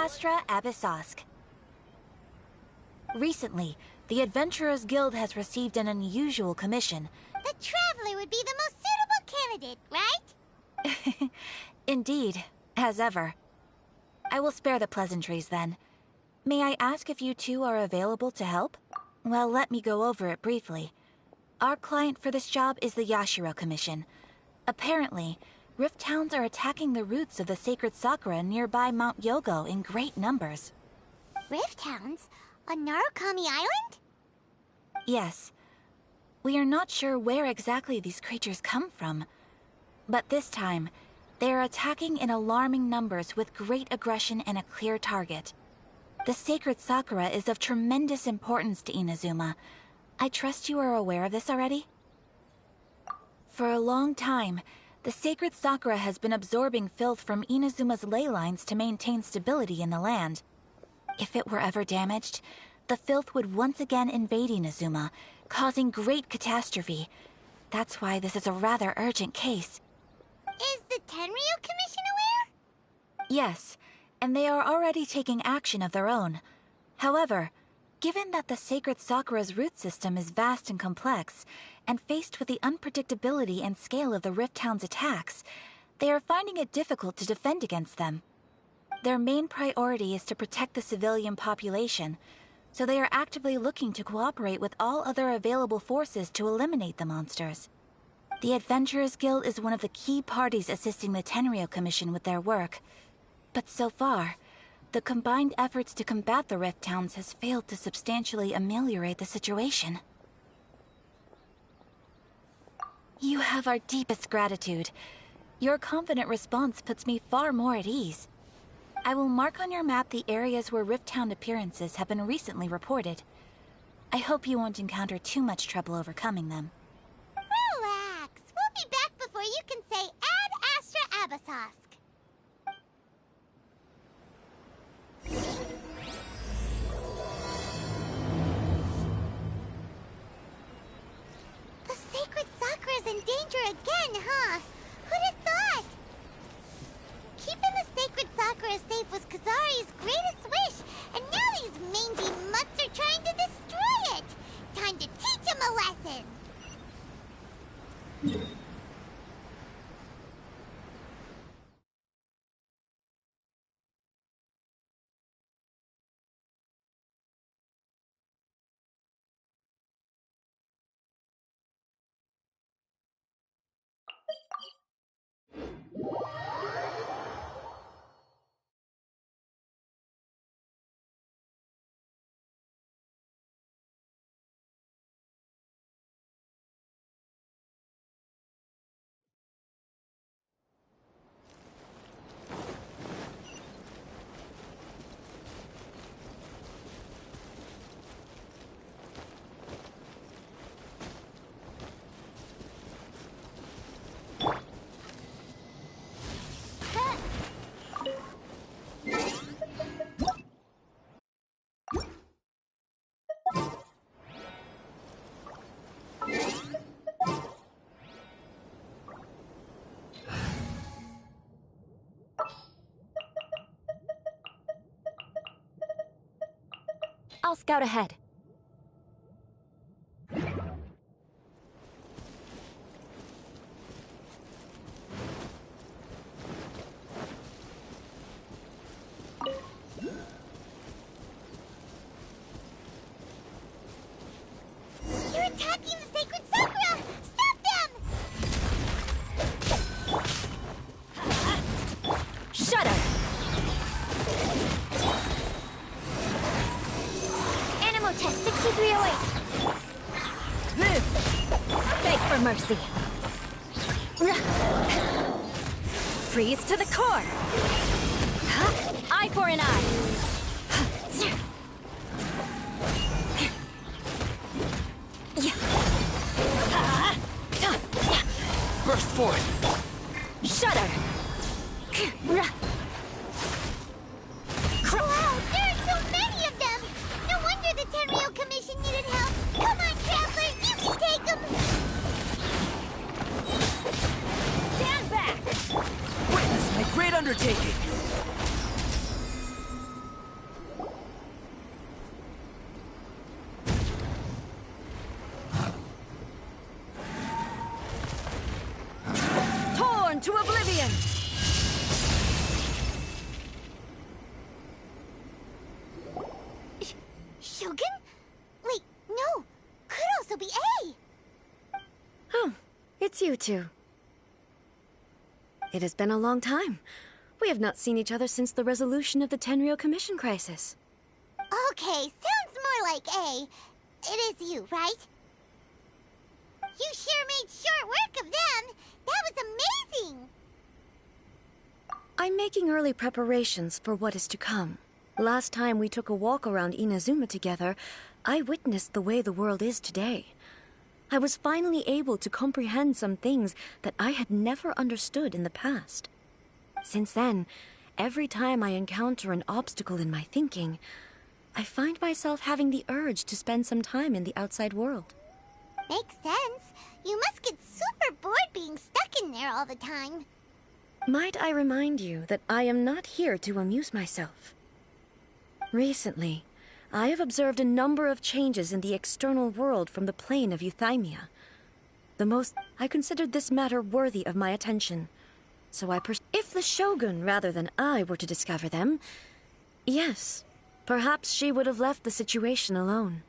Aaaaaah Abyssosk. Recently, the Adventurers Guild has received an unusual commission. The Traveler would be the most suitable candidate, right? Indeed, as ever. I will spare the pleasantries then. May I ask if you two are available to help? Well, let me go over it briefly. Our client for this job is the Yashiro Commission. Apparently, Rift Towns are attacking the roots of the sacred Sakura nearby Mount Yogo in great numbers. Rift Towns? On Narukami Island? Yes. We are not sure where exactly these creatures come from. But this time, they are attacking in alarming numbers with great aggression and a clear target. The sacred Sakura is of tremendous importance to Inazuma. I trust you are aware of this already? For a long time, the sacred Sakura has been absorbing filth from Inazuma's ley lines to maintain stability in the land. If it were ever damaged, the filth would once again invade Inazuma, causing great catastrophe. That's why this is a rather urgent case. Is the Tenryu Commission aware? Yes, and they are already taking action of their own. However, given that the sacred Sakura's root system is vast and complex, and faced with the unpredictability and scale of the Rift Town's attacks, they are finding it difficult to defend against them. Their main priority is to protect the civilian population, so they are actively looking to cooperate with all other available forces to eliminate the monsters. The Adventurers Guild is one of the key parties assisting the Tenryu Commission with their work. But so far, the combined efforts to combat the Rift Towns has failed to substantially ameliorate the situation. You have our deepest gratitude. Your confident response puts me far more at ease. I will mark on your map the areas where Rift Town appearances have been recently reported. I hope you won't encounter too much trouble overcoming them. Relax. We'll be back before you can say Aaaaaah Abyssosk. The sacred Sakura's in danger again, huh? Who'd have thought? Keeping the sacred Sakura safe was Kazari's greatest wish, and now these mangy mutts are trying to destroy it! Time to teach him a lesson! I'll scout ahead. You're attacking the sacred Sakura! Stop them! Protest 6308! Live! Beg for mercy. Freeze to the core! Eye for an eye! Burst forth! Shudder! Wow, there are so many of them! No wonder the Tenryo Commission needed help! Come on, Traveler, you can take them! Stand back! Witness my great undertaking! Torn to oblivion! Shogun? Wait, no! Could also be A! Oh, it's you two. It has been a long time. We have not seen each other since the resolution of the Tenryo Commission crisis. Okay, sounds more like A. It is you, right? You sure made short work of them! That was amazing! I'm making early preparations for what is to come. Last time we took a walk around Inazuma together, I witnessed the way the world is today. I was finally able to comprehend some things that I had never understood in the past. Since then, every time I encounter an obstacle in my thinking, I find myself having the urge to spend some time in the outside world. Makes sense. You must get super bored being stuck in there all the time. Might I remind you that I am not here to amuse myself. Recently, I have observed a number of changes in the external world from the plane of Euthymia. I considered this matter worthy of my attention, so if the Shogun rather than I were to discover them, yes, perhaps she would have left the situation alone.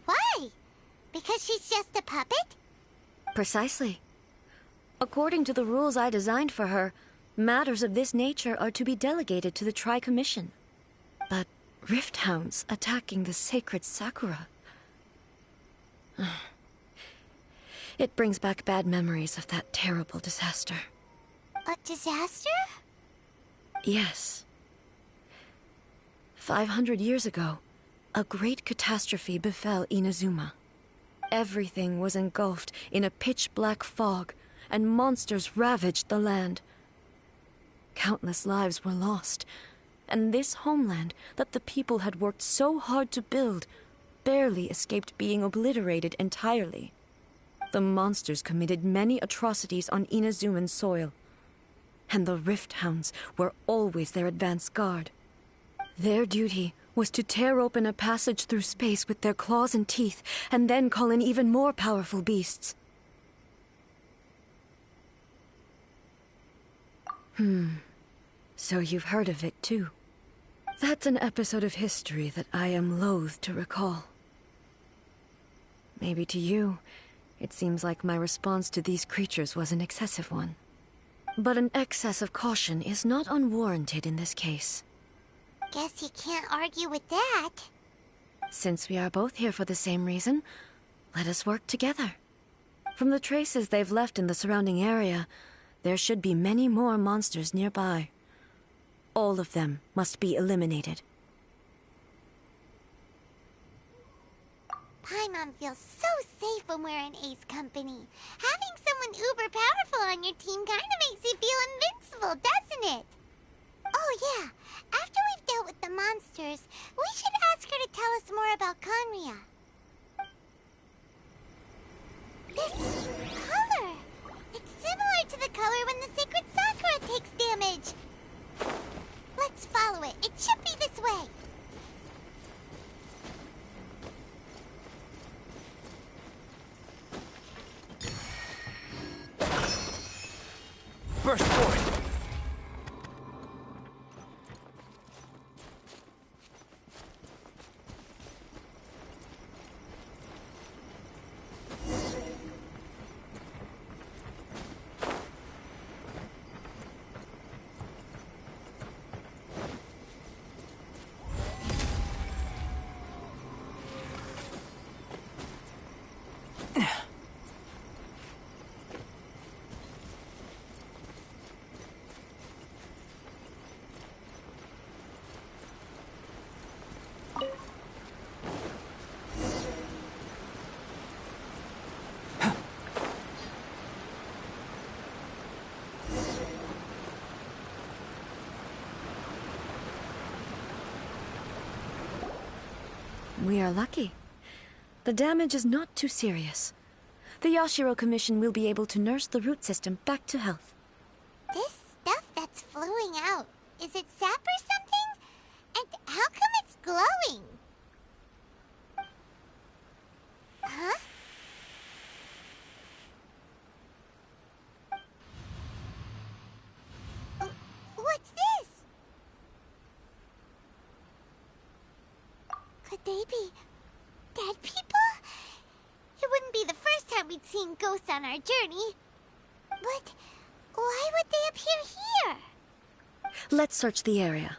Why? Because she's just a puppet? Precisely. According to the rules I designed for her, matters of this nature are to be delegated to the Tri-Commission. But Rift Hounds attacking the sacred Sakura... It brings back bad memories of that terrible disaster. A disaster? Yes. 500 years ago, a great catastrophe befell Inazuma. Everything was engulfed in a pitch-black fog, and monsters ravaged the land. Countless lives were lost, and this homeland that the people had worked so hard to build barely escaped being obliterated entirely. The monsters committed many atrocities on Inazuman soil, and the Rift Hounds were always their advance guard. Their duty was to tear open a passage through space with their claws and teeth, and then call in even more powerful beasts. So you've heard of it too. That's an episode of history that I am loath to recall. Maybe to you, it seems like my response to these creatures was an excessive one. But an excess of caution is not unwarranted in this case. Guess you can't argue with that. Since we are both here for the same reason, let us work together. From the traces they've left in the surrounding area, there should be many more monsters nearby. All of them must be eliminated. Paimon feels so safe when we're in Ace company. Having someone uber powerful on your team kinda makes you feel invincible, doesn't it? Oh yeah, after we've dealt with the monsters, we should ask her to tell us more about Conria. This color! It's similar to the color when the sacred Sakura takes damage. Let's follow it. It should be this way. Burst forth! We are lucky. The damage is not too serious. The Yashiro Commission will be able to nurse the root system back to health. This stuff that's flowing out, is it sap or something? And how come it's glowing? Huh? What's this? Could they be dead people? It wouldn't be the first time we'd seen ghosts on our journey. But why would they appear here? Let's search the area.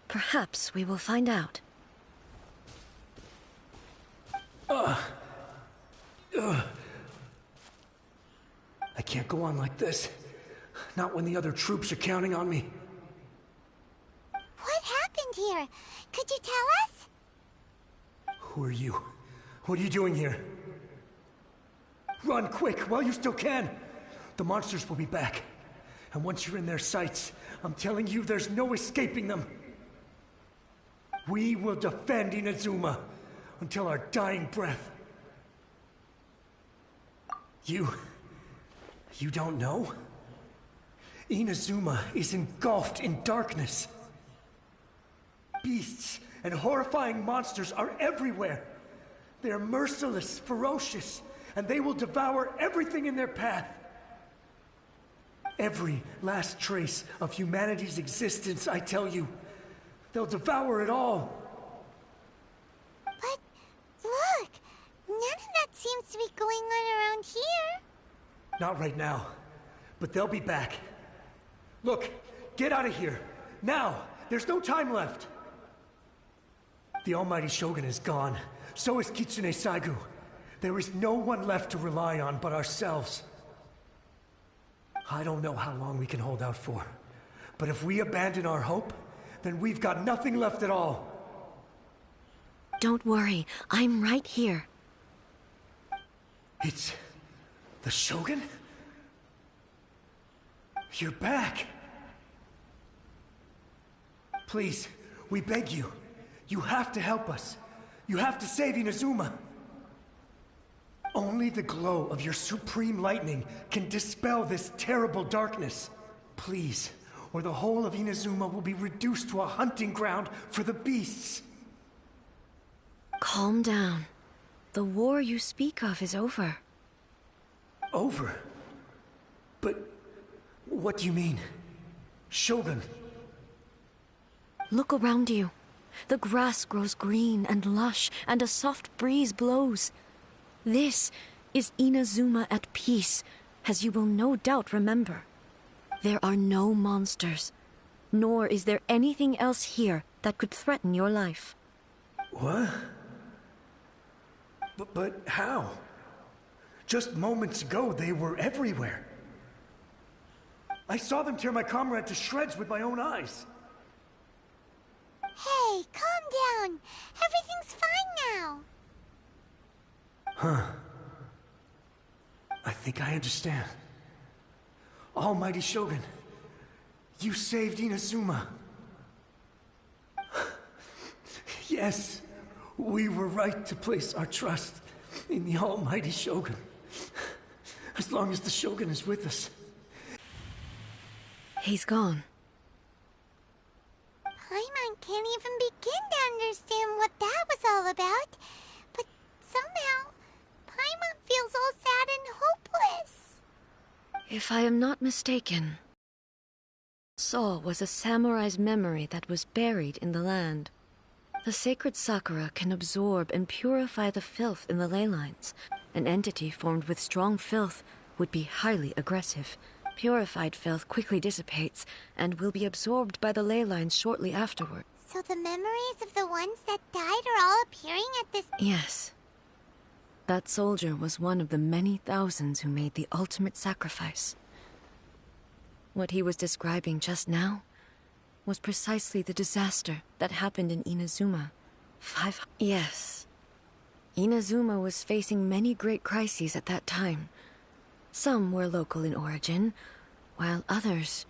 Perhaps we will find out. I can't go on like this. Not when the other troops are counting on me. What happened here? Could you tell us? Who are you? What are you doing here? Run quick while you still can. The monsters will be back. And once you're in their sights, I'm telling you there's no escaping them. We will defend Inazuma until our dying breath. You don't know? Inazuma is engulfed in darkness. Beasts and horrifying monsters are everywhere. They are merciless, ferocious, and they will devour everything in their path. Every last trace of humanity's existence, I tell you. They'll devour it all. But look, none of that seems to be going on around here. Not right now, but they'll be back. Look, get out of here. Now! There's no time left! The almighty Shogun is gone. So is Kitsune Saigu. There is no one left to rely on but ourselves. I don't know how long we can hold out for. But if we abandon our hope, then we've got nothing left at all. Don't worry, I'm right here. It's... the Shogun? You're back! Please, we beg you. You have to help us. You have to save Inazuma. Only the glow of your supreme lightning can dispel this terrible darkness. Please, or the whole of Inazuma will be reduced to a hunting ground for the beasts. Calm down. The war you speak of is over. Over? But what do you mean? Shogun? Look around you. The grass grows green and lush, and a soft breeze blows. This is Inazuma at peace, as you will no doubt remember. There are no monsters, nor is there anything else here that could threaten your life. What? But how? Just moments ago, they were everywhere. I saw them tear my comrade to shreds with my own eyes. Hey, calm down. Everything's fine now. Huh. I think I understand. Almighty Shogun, you saved Inazuma. Yes, we were right to place our trust in the Almighty Shogun. As long as the Shogun is with us. He's gone. Paimon can't even begin to understand what that was all about. But somehow, Paimon feels all sad and hopeless. If I am not mistaken, Soul was a samurai's memory that was buried in the land. The sacred sakura can absorb and purify the filth in the ley lines. An entity formed with strong filth would be highly aggressive. Purified filth quickly dissipates and will be absorbed by the ley lines shortly afterward. So the memories of the ones that died are all appearing at this... Yes. That soldier was one of the many thousands who made the ultimate sacrifice. What he was describing just now was precisely the disaster that happened in Inazuma. Yes. Inazuma was facing many great crises at that time. Some were local in origin, while others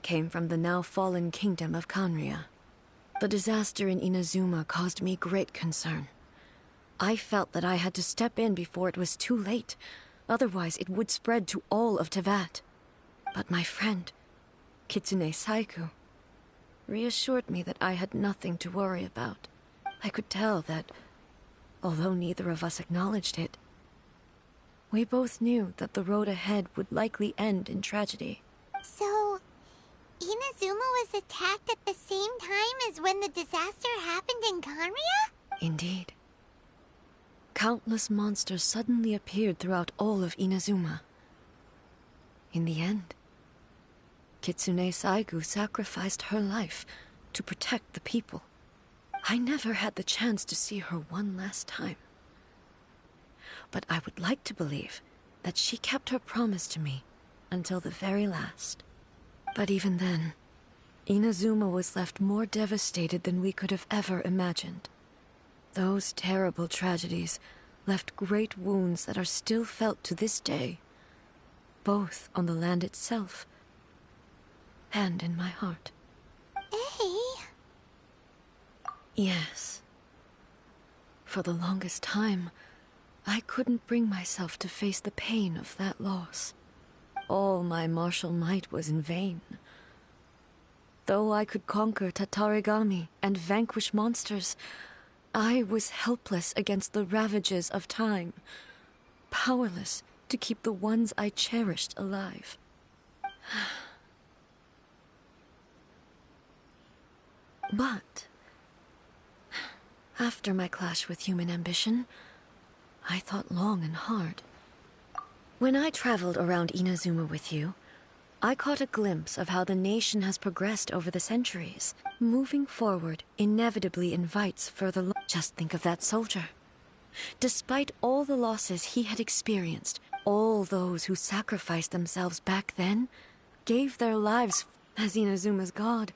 came from the now fallen kingdom of Kanria. The disaster in Inazuma caused me great concern. I felt that I had to step in before it was too late. Otherwise, it would spread to all of Teyvat. But my friend, Kitsune Saiku, reassured me that I had nothing to worry about. I could tell that, although neither of us acknowledged it, we both knew that the road ahead would likely end in tragedy. So, Inazuma was attacked at the same time as when the disaster happened in Kanria? Indeed. Countless monsters suddenly appeared throughout all of Inazuma. In the end, Kitsune Saigu sacrificed her life to protect the people. I never had the chance to see her one last time. But I would like to believe that she kept her promise to me until the very last. But even then, Inazuma was left more devastated than we could have ever imagined. Those terrible tragedies left great wounds that are still felt to this day, both on the land itself and in my heart. Hey? Yes. For the longest time, I couldn't bring myself to face the pain of that loss. All my martial might was in vain. Though I could conquer Tatarigami and vanquish monsters, I was helpless against the ravages of time, powerless to keep the ones I cherished alive. But after my clash with human ambition, I thought long and hard. When I traveled around Inazuma with you, I caught a glimpse of how the nation has progressed over the centuries. Moving forward inevitably invites further Just think of that soldier. Despite all the losses he had experienced, all those who sacrificed themselves back then gave their lives as Inazuma's god.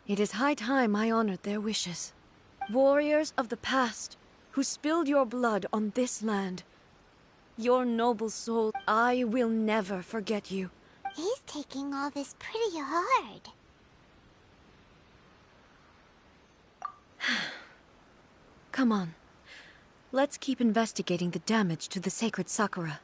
It is high time I honored their wishes. Warriors of the past, who spilled your blood on this land. Your noble soul, I will never forget you. He's taking all this pretty hard. Come on. Let's keep investigating the damage to the sacred Sakura.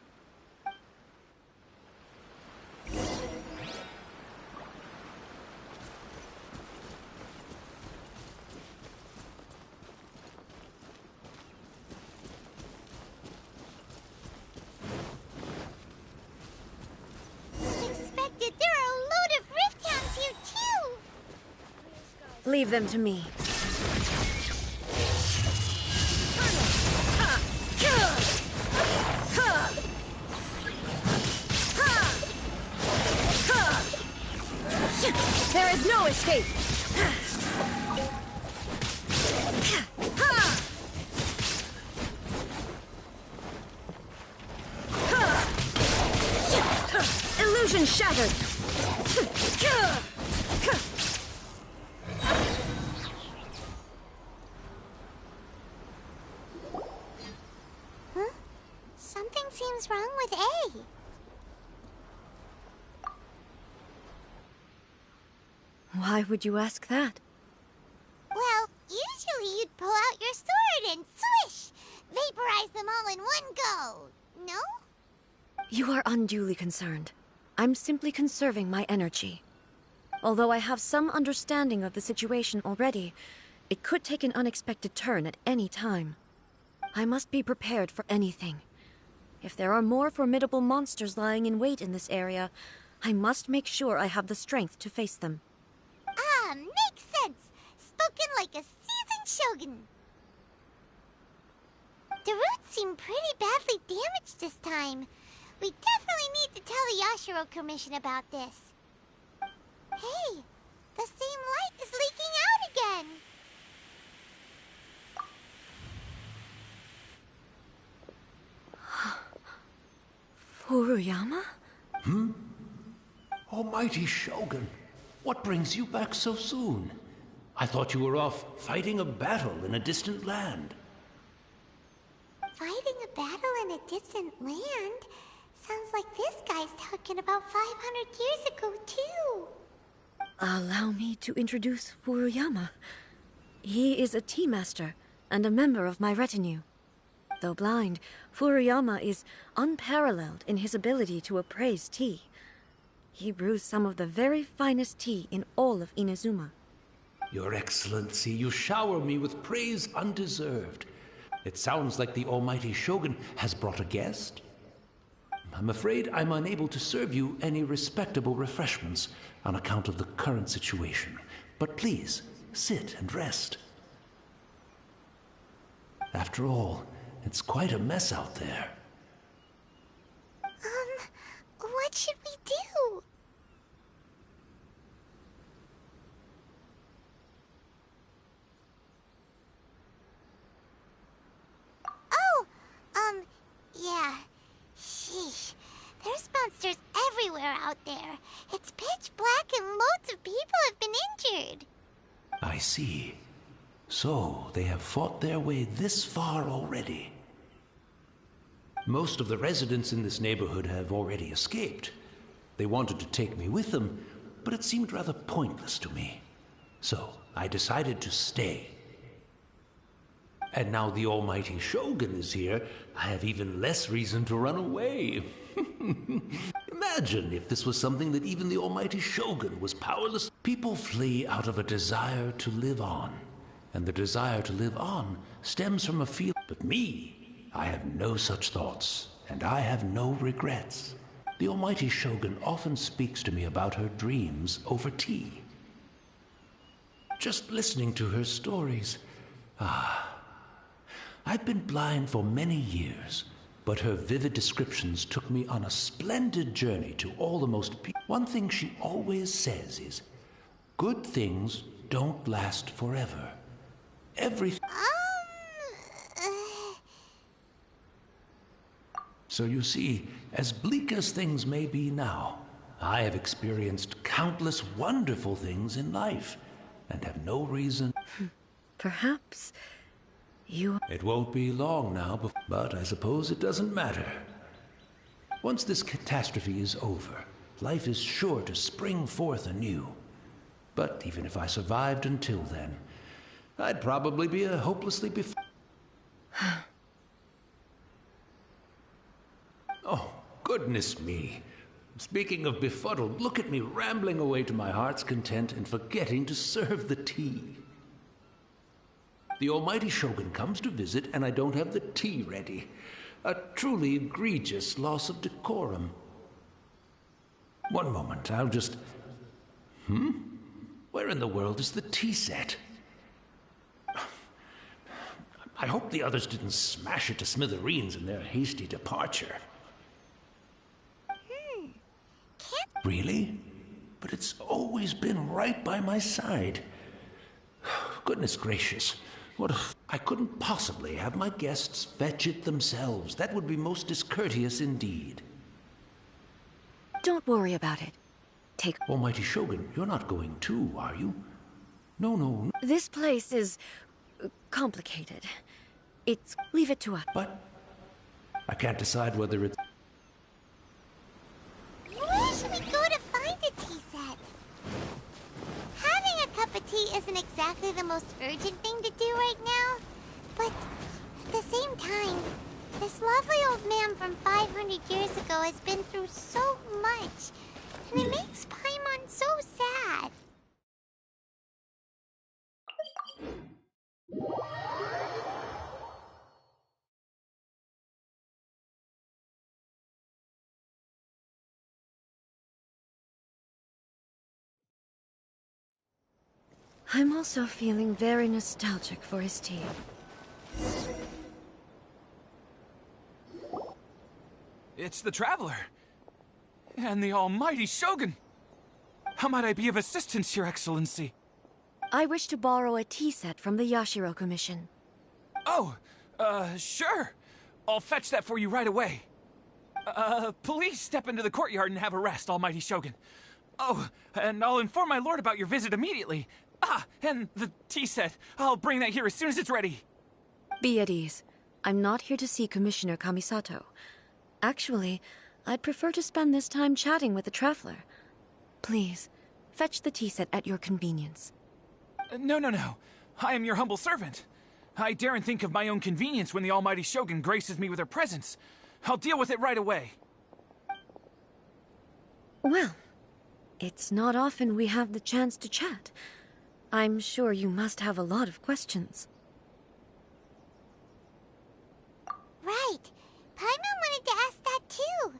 Leave them to me. There is no escape! Illusion shattered! Something seems wrong with A. Why would you ask that? Well, usually you'd pull out your sword and swish! Vaporize them all in one go, no? You are unduly concerned. I'm simply conserving my energy. Although I have some understanding of the situation already, it could take an unexpected turn at any time. I must be prepared for anything. If there are more formidable monsters lying in wait in this area, I must make sure I have the strength to face them. Ah, makes sense! Spoken like a seasoned shogun. The roots seem pretty badly damaged this time. We definitely need to tell the Yashiro Commission about this. Hey, the same light is leaking out again! Furuyama? Almighty Shogun, what brings you back so soon? I thought you were off fighting a battle in a distant land. Fighting a battle in a distant land? Sounds like this guy's talking about 500 years ago, too. Allow me to introduce Furuyama, He is a tea master and a member of my retinue. Though blind, Furuyama is unparalleled in his ability to appraise tea. He brews some of the very finest tea in all of Inazuma. Your Excellency, you shower me with praise undeserved. It sounds like the almighty Shogun has brought a guest. I'm afraid I'm unable to serve you any respectable refreshments on account of the current situation. But please, sit and rest. After all, it's quite a mess out there. What should we do? Yeah. Sheesh. There's monsters everywhere out there. It's pitch black and loads of people have been injured. I see. So, they have fought their way this far already. Most of the residents in this neighborhood have already escaped. They wanted to take me with them, but it seemed rather pointless to me. So, I decided to stay. And now the almighty Shogun is here, I have even less reason to run away. Imagine if this was something that even the almighty Shogun was powerless. People flee out of a desire to live on. And the desire to live on stems from a feeling. But me, I have no such thoughts, and I have no regrets. The almighty Shogun often speaks to me about her dreams over tea. Just listening to her stories. I've been blind for many years, but her vivid descriptions took me on a splendid journey to all the most One thing she always says is, good things don't last forever. So you see, as bleak as things may be now, I have experienced countless wonderful things in life, and have no reason. Perhaps you... It won't be long now, but I suppose it doesn't matter. Once this catastrophe is over, life is sure to spring forth anew. But even if I survived until then, I'd probably be a hopelessly Oh, goodness me. Speaking of befuddled, look at me rambling away to my heart's content and forgetting to serve the tea. The almighty Shogun comes to visit and I don't have the tea ready. A truly egregious loss of decorum. One moment, I'll just... Where in the world is the tea set? I hope the others didn't smash it to smithereens in their hasty departure. Really? But it's always been right by my side. Goodness gracious. What if I couldn't possibly have my guests fetch it themselves? That would be most discourteous indeed. Don't worry about it. Take... Almighty Shogun, you're not going too, are you? No. This place is... complicated. Leave it to us. But I can't decide whether it's... Where should we go to find a tea set? Having a cup of tea isn't exactly the most urgent thing to do right now. But at the same time, this lovely old man from 500 years ago has been through so much. And it makes Paimon so sad. I'm also feeling very nostalgic for his tea. It's the Traveler. And the almighty Shogun. How might I be of assistance, Your Excellency? I wish to borrow a tea set from the Yashiro Commission. Oh, sure. I'll fetch that for you right away. Please step into the courtyard and have a rest, almighty Shogun. Oh, and I'll inform my lord about your visit immediately. And the tea set. I'll bring that here as soon as it's ready. Be at ease. I'm not here to see Commissioner Kamisato. Actually, I'd prefer to spend this time chatting with the Traveler. Please, fetch the tea set at your convenience. No. I am your humble servant. I daren't think of my own convenience when the almighty Shogun graces me with her presence. I'll deal with it right away. Well, it's not often we have the chance to chat. I'm sure you must have a lot of questions. Right. Paimon wanted to ask that too.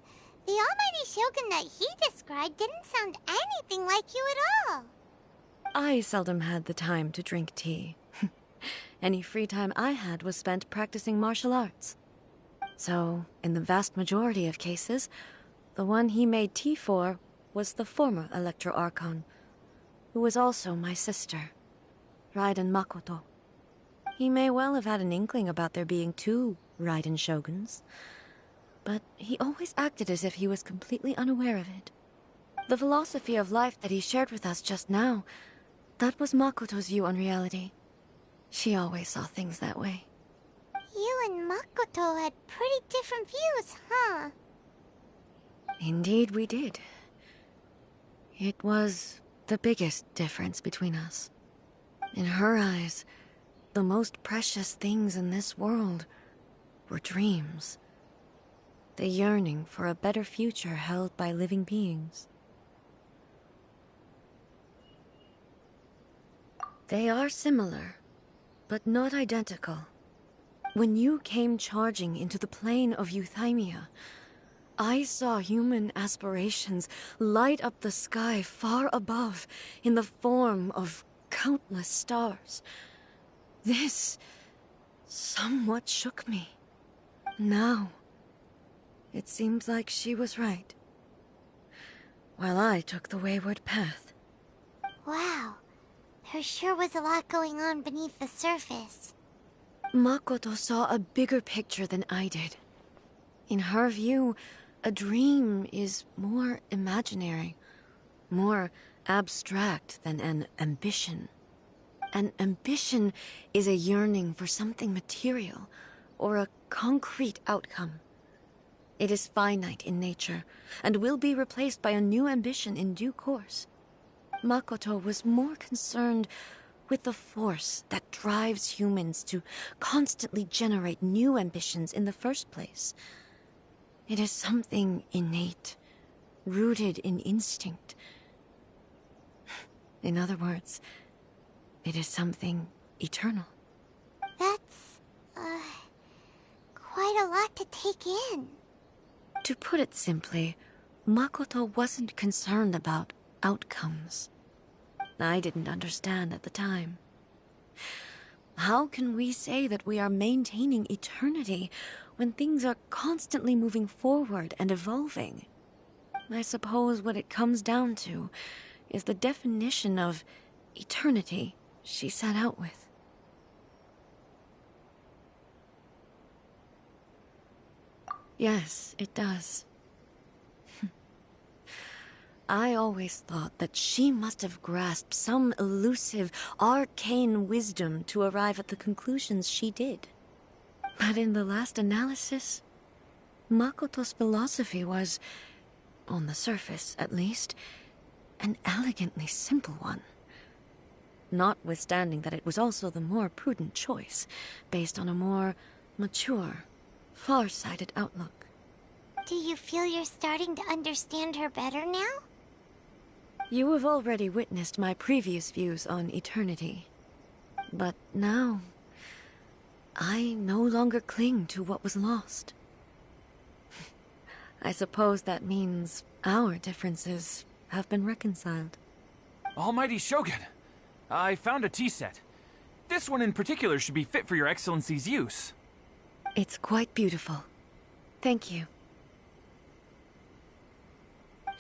The almighty Shogun that he described didn't sound anything like you at all. I seldom had the time to drink tea. Any free time I had was spent practicing martial arts. So, in the vast majority of cases, the one he made tea for was the former Electro Archon, who was also my sister, Raiden Makoto. He may well have had an inkling about there being two Raiden Shoguns, but he always acted as if he was completely unaware of it. The philosophy of life that he shared with us just now, that was Makoto's view on reality. She always saw things that way. You and Makoto had pretty different views, huh? Indeed we did. It was the biggest difference between us. In her eyes, the most precious things in this world were dreams. The yearning for a better future held by living beings. They are similar, but not identical. When you came charging into the plane of Euthymia, I saw human aspirations light up the sky far above in the form of countless stars. This somewhat shook me. Now, it seems like she was right, while I took the wayward path. Wow. There sure was a lot going on beneath the surface. Makoto saw a bigger picture than I did. In her view, a dream is more imaginary, more abstract than an ambition. An ambition is a yearning for something material, or a concrete outcome. It is finite in nature, and will be replaced by a new ambition in due course. Makoto was more concerned with the force that drives humans to constantly generate new ambitions in the first place. It is something innate, rooted in instinct. In other words, it is something eternal. That's, quite a lot to take in. To put it simply, Makoto wasn't concerned about outcomes. I didn't understand at the time. How can we say that we are maintaining eternity when things are constantly moving forward and evolving? I suppose what it comes down to is the definition of eternity she set out with. Yes, it does. I always thought that she must have grasped some elusive, arcane wisdom to arrive at the conclusions she did. But in the last analysis, Makoto's philosophy was, on the surface at least, an elegantly simple one. Notwithstanding that it was also the more prudent choice, based on a more mature, far-sighted outlook. Do you feel you're starting to understand her better now? You have already witnessed my previous views on eternity. But now, I no longer cling to what was lost. I suppose that means our differences have been reconciled. Almighty Shogun, I found a tea set. This one in particular should be fit for your Excellency's use. It's quite beautiful. Thank you.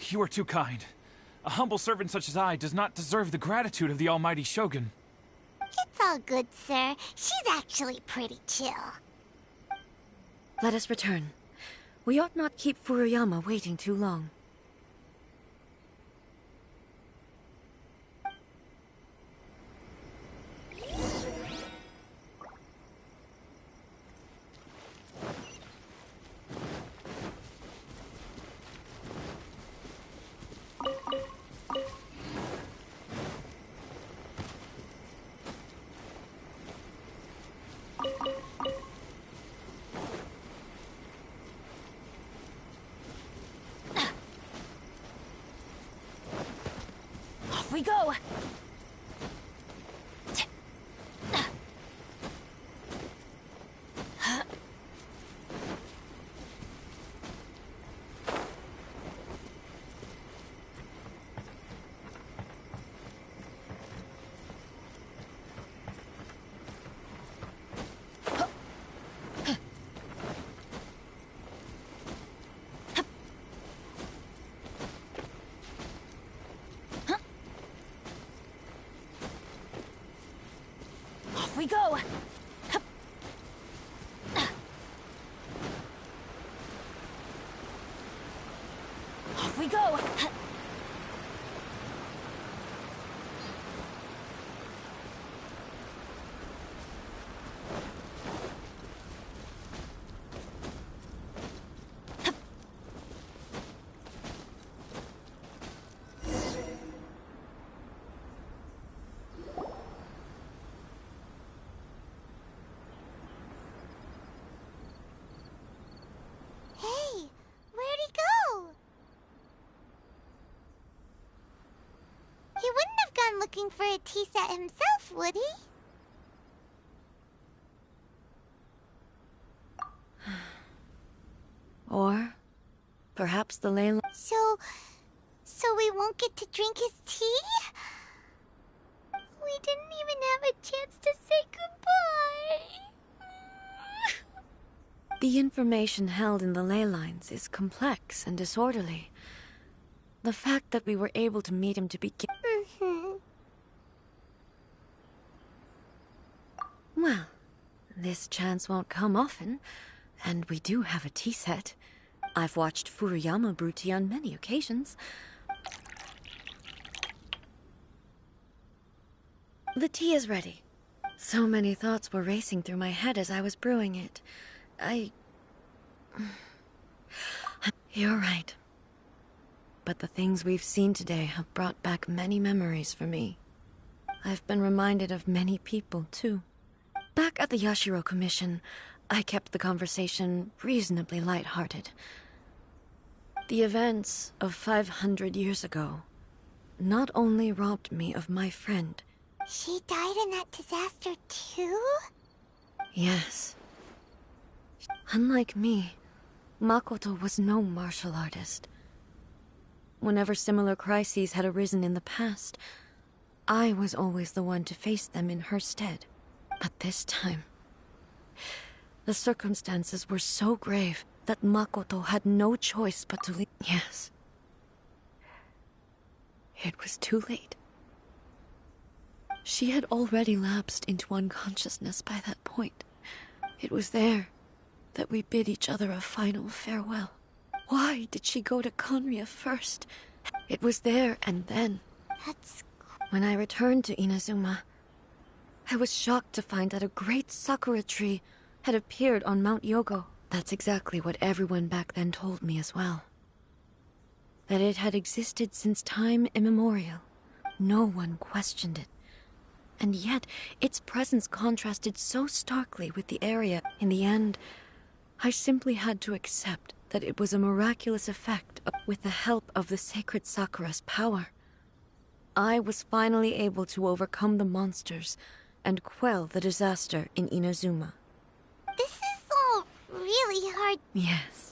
You are too kind. A humble servant such as I does not deserve the gratitude of the Almighty Shogun. It's all good, sir. She's actually pretty chill. Let us return. We ought not keep Furuyama waiting too long. we go! We go! Off we go! Hey, where'd he go? He wouldn't have gone looking for a tea set himself, would he? Or perhaps the ley line. So we won't get to drink his tea? We didn't even have a chance to say goodbye. The information held in the ley lines is complex and disorderly. The fact that we were able to meet him to begin. Well, this chance won't come often, and we do have a tea set. I've watched Furuyama brew tea on many occasions. The tea is ready. So many thoughts were racing through my head as I was brewing it. You're right. But the things we've seen today have brought back many memories for me. I've been reminded of many people, too. Back at the Yashiro Commission, I kept the conversation reasonably lighthearted. The events of 500 years ago not only robbed me of my friend. She died in that disaster too? Yes. Unlike me, Makoto was no martial artist. Whenever similar crises had arisen in the past, I was always the one to face them in her stead. But this time, the circumstances were so grave that Makoto had no choice but to leave. Yes. It was too late. She had already lapsed into unconsciousness by that point. It was there that we bid each other a final farewell. Why did she go to Conria first? It was there and then. That's... When I returned to Inazuma, I was shocked to find that a great sakura tree had appeared on Mount Yogo. That's exactly what everyone back then told me as well. That it had existed since time immemorial. No one questioned it. And yet, its presence contrasted so starkly with the area. In the end, I simply had to accept that it was a miraculous effect with the help of the sacred sakura's power. I was finally able to overcome the monsters and quell the disaster in Inazuma. This is all really hard. Yes.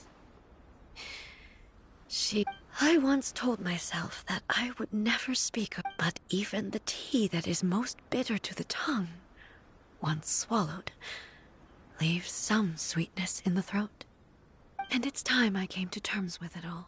I once told myself that I would never speak of, but even the tea that is most bitter to the tongue, once swallowed, leaves some sweetness in the throat. And it's time I came to terms with it all.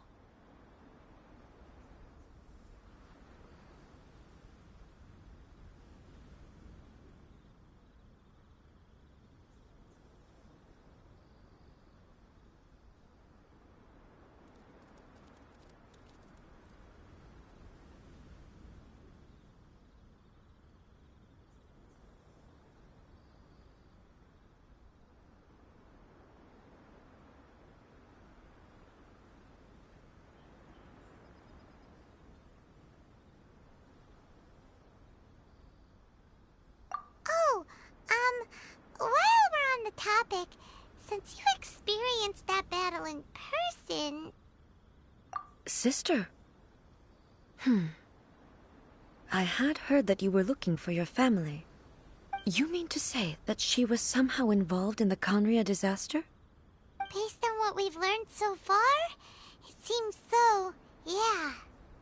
While we're on the topic, since you experienced that battle in person... Sister? I had heard that you were looking for your family. You mean to say that she was somehow involved in the Conria disaster? Based on what we've learned so far, it seems so, yeah.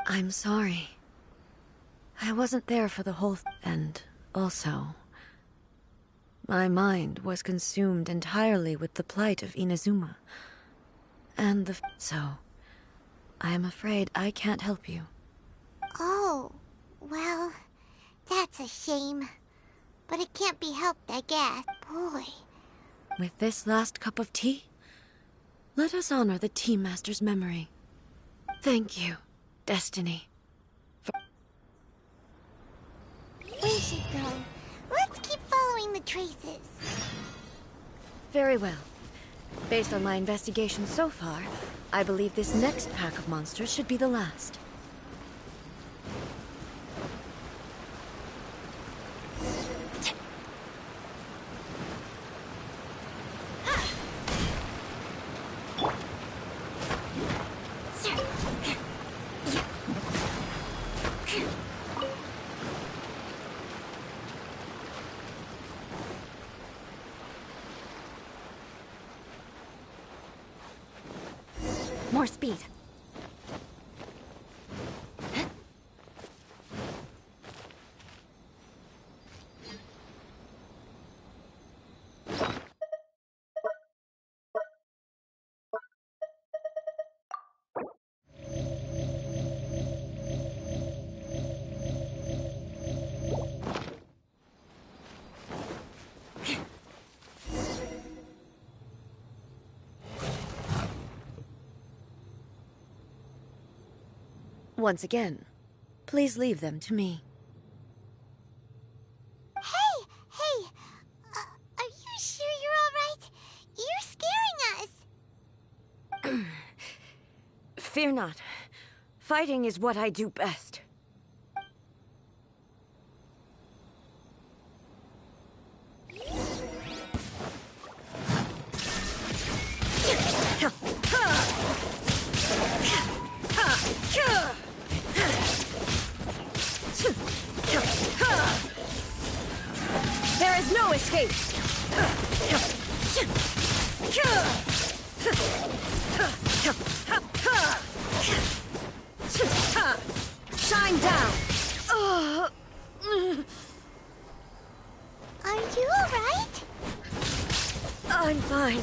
I'm sorry. I wasn't there for the whole and also, my mind was consumed entirely with the plight of Inazuma. And so, I am afraid I can't help you. Oh, well, that's a shame. But it can't be helped, I guess. Boy. With this last cup of tea, let us honor the Tea Master's memory. Thank you, Destiny. We should go. Let's keep following the traces. Very well. Based on my investigation so far, I believe this next pack of monsters should be the last. More speed. Once again, please leave them to me. Hey! Are you sure you're all right? You're scaring us! Fear not. Fighting is what I do best. There is no escape! Shine down! Are you all right? I'm fine.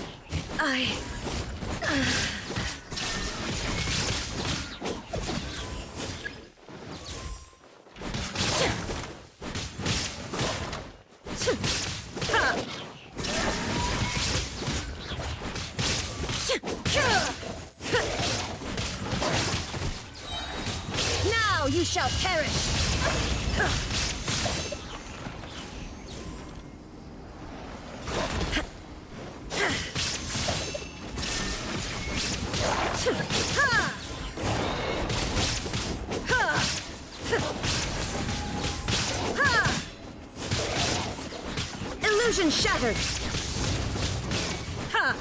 Now you shall perish! Illusion shattered! Ha!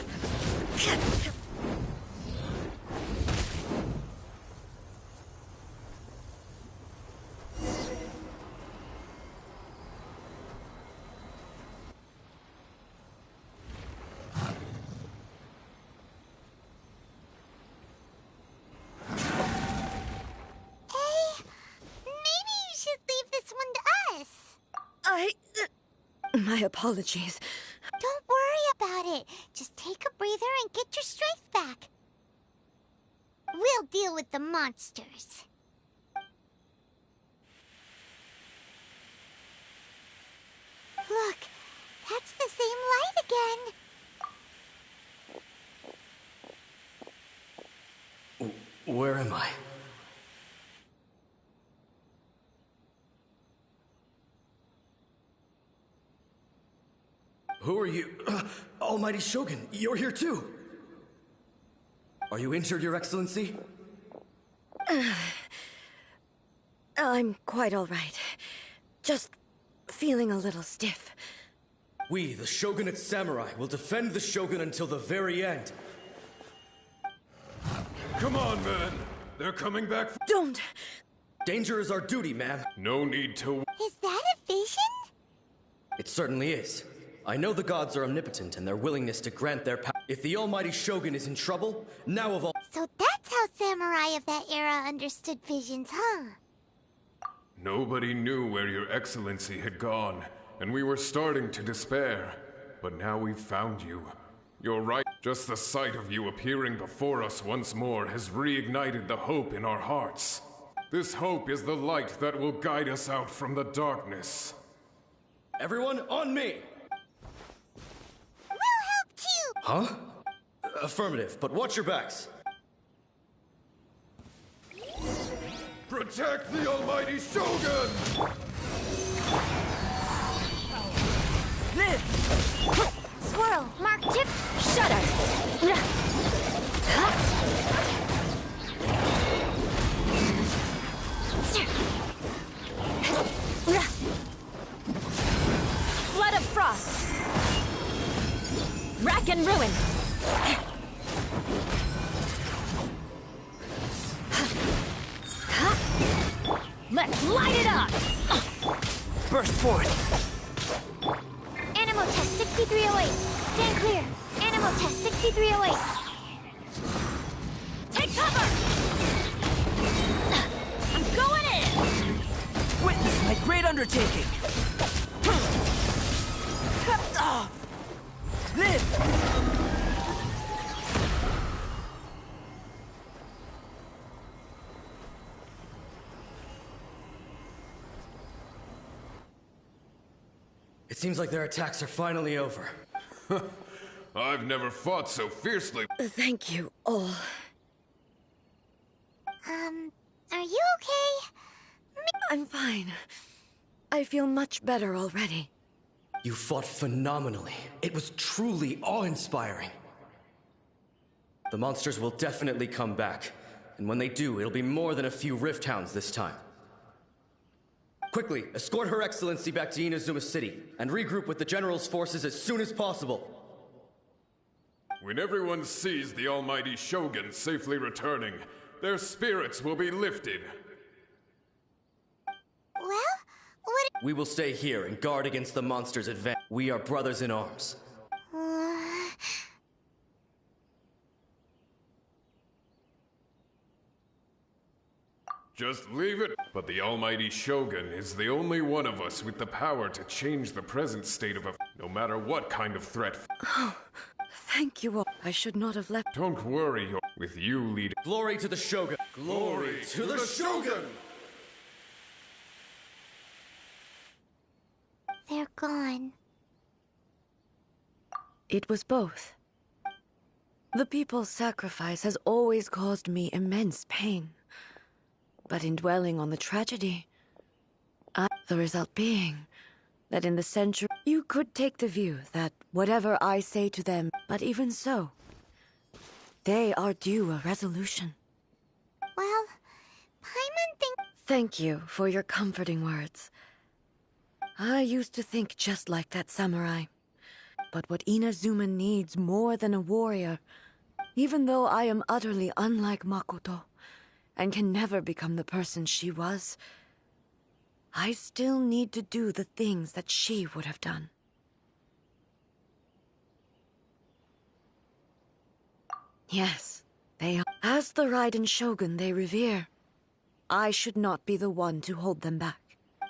My apologies. Don't worry about it. Just take a breather and get your strength back. We'll deal with the monsters. Look, that's the same light again. Where am I? Who are you? Almighty Shogun, you're here too! Are you injured, Your Excellency? I'm quite all right. Just feeling a little stiff. We, the Shogunate Samurai, will defend the Shogun until the very end. Come on, men! They're coming back. Don't Danger is our duty, ma'am. No need to... Is that a vision? It certainly is. I know the gods are omnipotent and their willingness to grant their power. If the almighty Shogun is in trouble, now of all... So that's how samurai of that era understood visions, huh? Nobody knew where your excellency had gone, and we were starting to despair. But now we've found you. You're right. Just the sight of you appearing before us once more has reignited the hope in our hearts. This hope is the light that will guide us out from the darkness. Everyone, on me! We'll help too! Huh? Affirmative, but watch your backs. Protect the almighty Shogun! Live! Swirl, mark tip, Shudder! Flood of frost! Rack and ruin! Let's light it up! Burst forth! Animal test 6308. Stand clear. Animal test 6308. Take cover! I'm going in! Witness my great undertaking! Live! It seems like their attacks are finally over. I've never fought so fiercely. Thank you all. Are you okay? I'm fine. I feel much better already. You fought phenomenally. It was truly awe-inspiring. The monsters will definitely come back. And when they do, it'll be more than a few Rift Hounds this time. Quickly, escort Her Excellency back to Inazuma City, and regroup with the General's forces as soon as possible. When everyone sees the almighty Shogun safely returning, their spirits will be lifted. Well, what... We will stay here and guard against the monsters' advance. We are brothers in arms. Just leave it. But the almighty Shogun is the only one of us with the power to change the present state of affairs, no matter what kind of threat. Thank you all. I should not have left. Don't worry, with you leading. Glory to the Shogun! Glory to the Shogun! They're gone. It was both. The people's sacrifice has always caused me immense pain. But in dwelling on the tragedy, the result being that in the century, you could take the view that whatever I say to them, but even so, they are due a resolution. Well, Paimon thinks... Thank you for your comforting words. I used to think just like that samurai. But what Inazuma needs more than a warrior, even though I am utterly unlike Makoto, and can never become the person she was, I still need to do the things that she would have done. Yes, they are. As the Raiden Shogun they revere, I should not be the one to hold them back.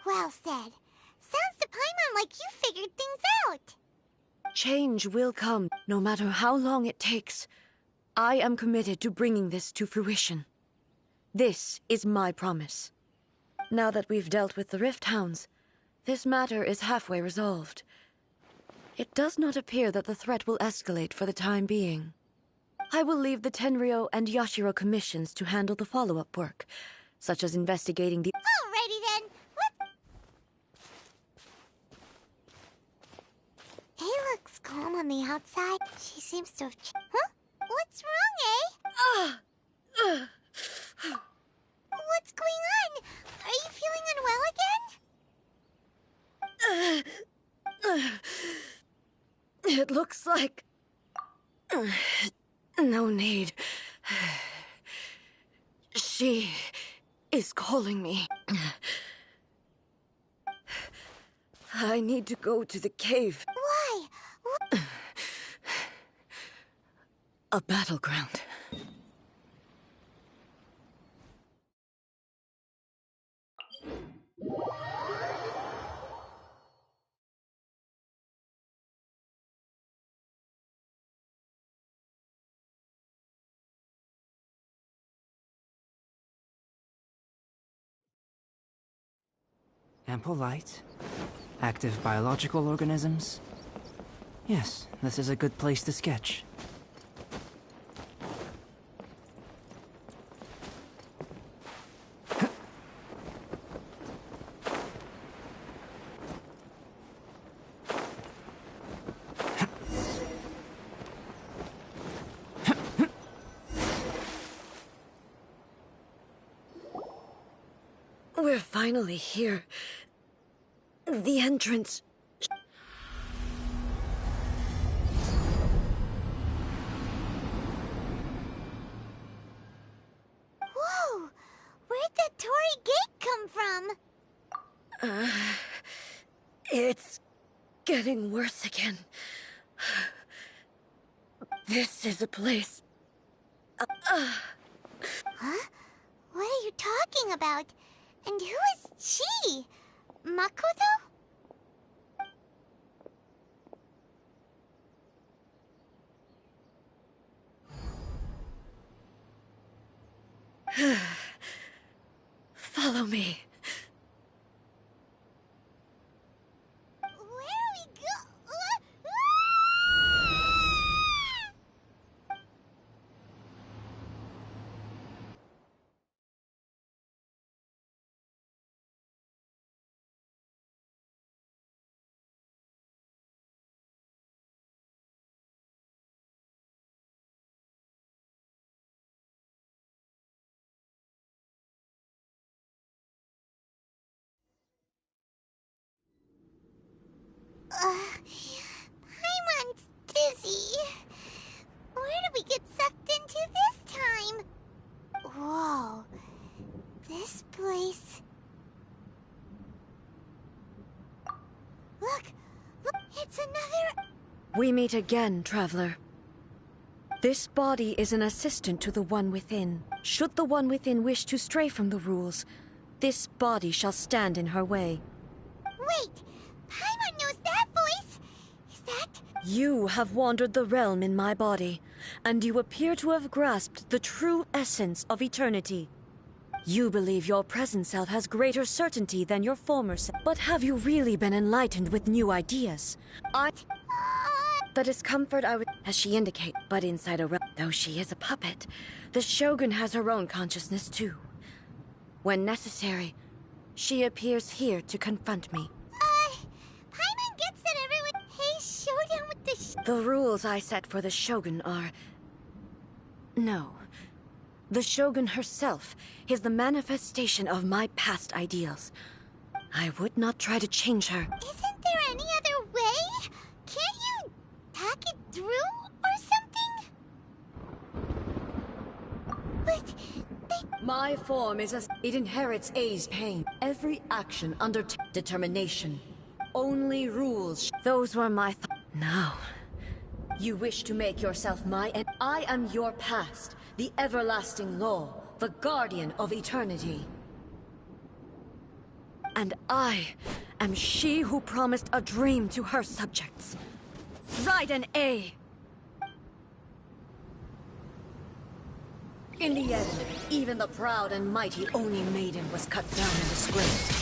Well said. Sounds to Paimon like you figured things out. Change will come, no matter how long it takes. I am committed to bringing this to fruition. This is my promise. Now that we've dealt with the Rift Hounds, this matter is halfway resolved. It does not appear that the threat will escalate for the time being. I will leave the Tenryo and Yashiro commissions to handle the follow-up work, such as investigating the... Alrighty then. He looks calm on the outside. She seems to have... Huh? What's wrong, eh? What's going on? Are you feeling unwell again? It looks like... no need. She is calling me. I need to go to the cave. Why? A battleground. Ample light, active biological organisms. Yes, this is a good place to sketch. We're finally here. The entrance. Whoa! Where'd the Torii Gate come from? It's getting worse again. This is a place. Huh? What are you talking about? And who is she? Makoto? Follow me. Where are we Paimon's dizzy. Where did we get sucked into this time? Whoa. This place... Look! It's another... We meet again, traveler. This body is an assistant to the One Within. Should the One Within wish to stray from the rules, this body shall stand in her way. Wait! Paimon knows that voice! Is that... You have wandered the realm in my body, and you appear to have grasped the true essence of eternity. You believe your present self has greater certainty than your former self. But have you really been enlightened with new ideas? The discomfort I would... as she indicate, but inside a realm. Though she is a puppet, the Shogun has her own consciousness too. When necessary, she appears here to confront me. Paimon gets that everyone... Hey, showdown with the The rules I set for the Shogun are... No. The Shogun herself is the manifestation of my past ideals. I would not try to change her. Isn't there any other way? Can't you hack it through or something? But they... My form is as... It inherits A's pain. Every action under determination. Only rules. Those were my Now, you wish to make yourself my... And I am your past. The everlasting law, the guardian of eternity. And I am she who promised a dream to her subjects. Raiden A. In the end, even the proud and mighty Oni maiden was cut down and disgraced.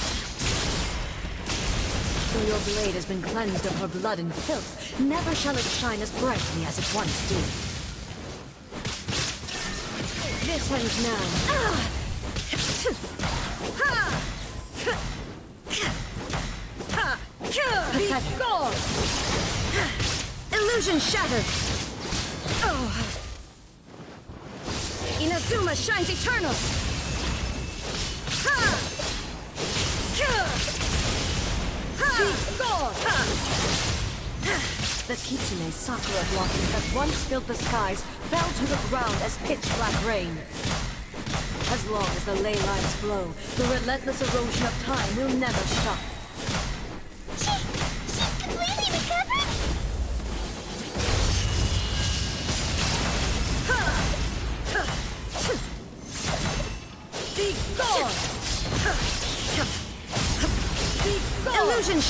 Though your blade has been cleansed of her blood and filth, never shall it shine as brightly as it once did. This ends now. Be gone! Illusion shattered! Inazuma shines eternal! Be gone! The Kitsune Sakura blossom that once filled the skies fell to the ground as pitch-black rain. As long as the ley lines flow, the relentless erosion of time will never stop. She's completely recovered? Be gone! Be gone! Illusion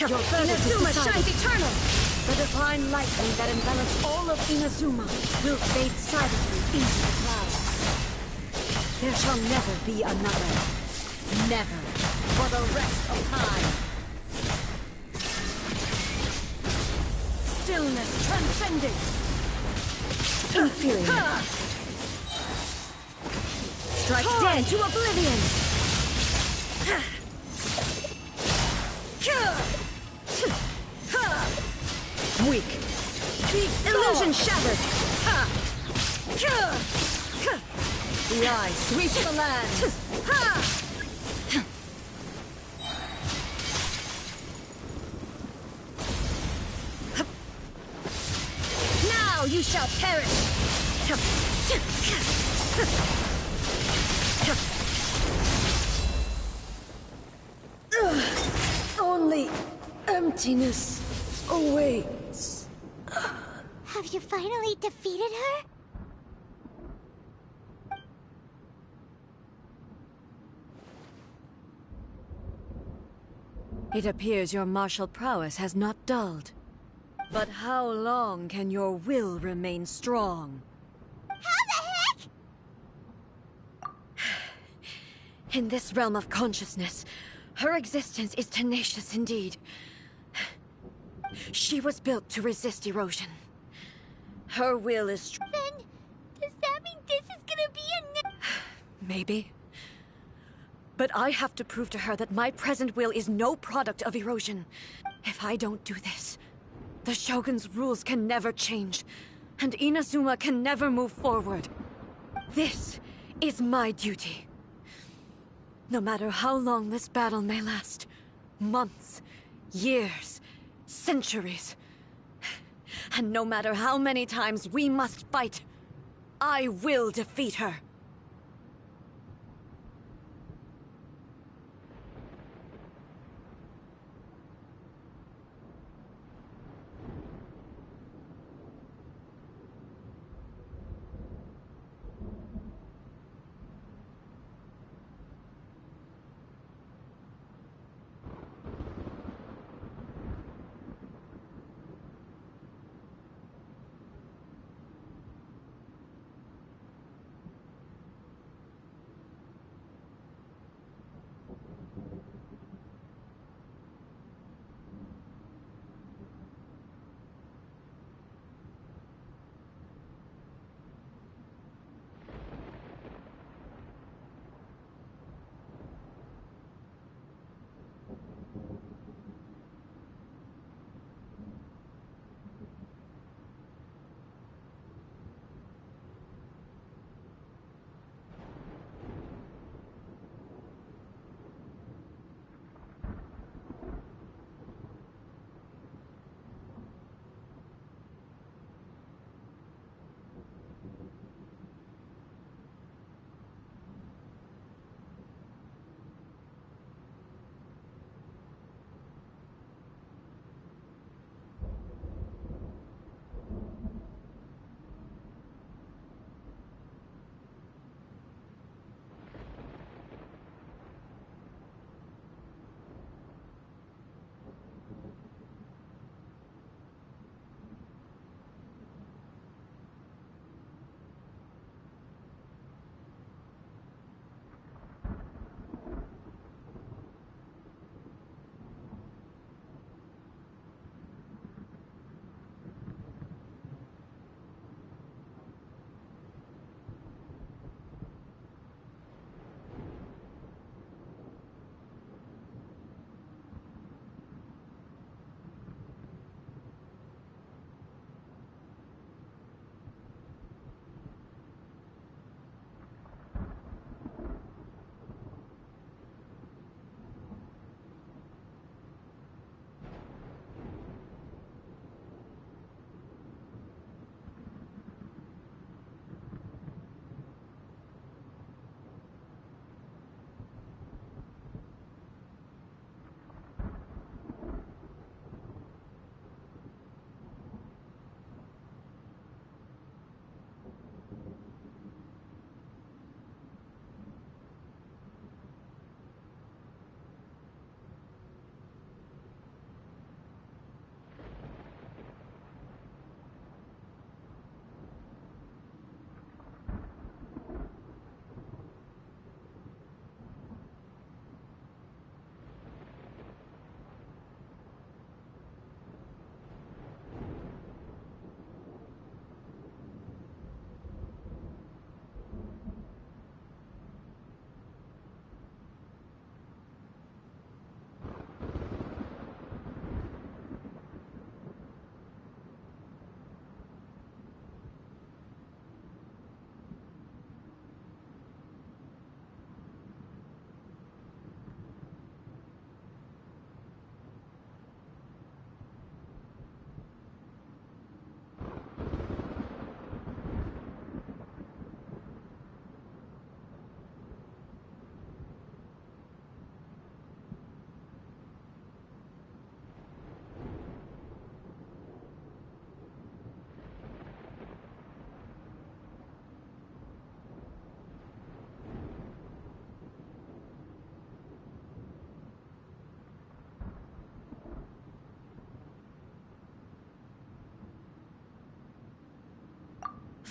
Your Inazuma shines eternal! The divine lightning that envelops all of Inazuma will fade silently into the clouds. There shall never be another. Never. For the rest of time. Stillness transcending. Inferior. Strike dead to oblivion. Weak. Illusion shattered. The eye sweeps the land. Now you shall perish. Only emptiness awaits. Have you finally defeated her? It appears your martial prowess has not dulled. But how long can your will remain strong? How the heck? In this realm of consciousness, her existence is tenacious indeed. She was built to resist erosion. Her will is strong. Then, does that mean this is gonna be a Maybe. But I have to prove to her that my present will is no product of erosion. If I don't do this, the Shogun's rules can never change, and Inazuma can never move forward. This is my duty. No matter how long this battle may last, months, years, centuries, and no matter how many times we must fight, I will defeat her.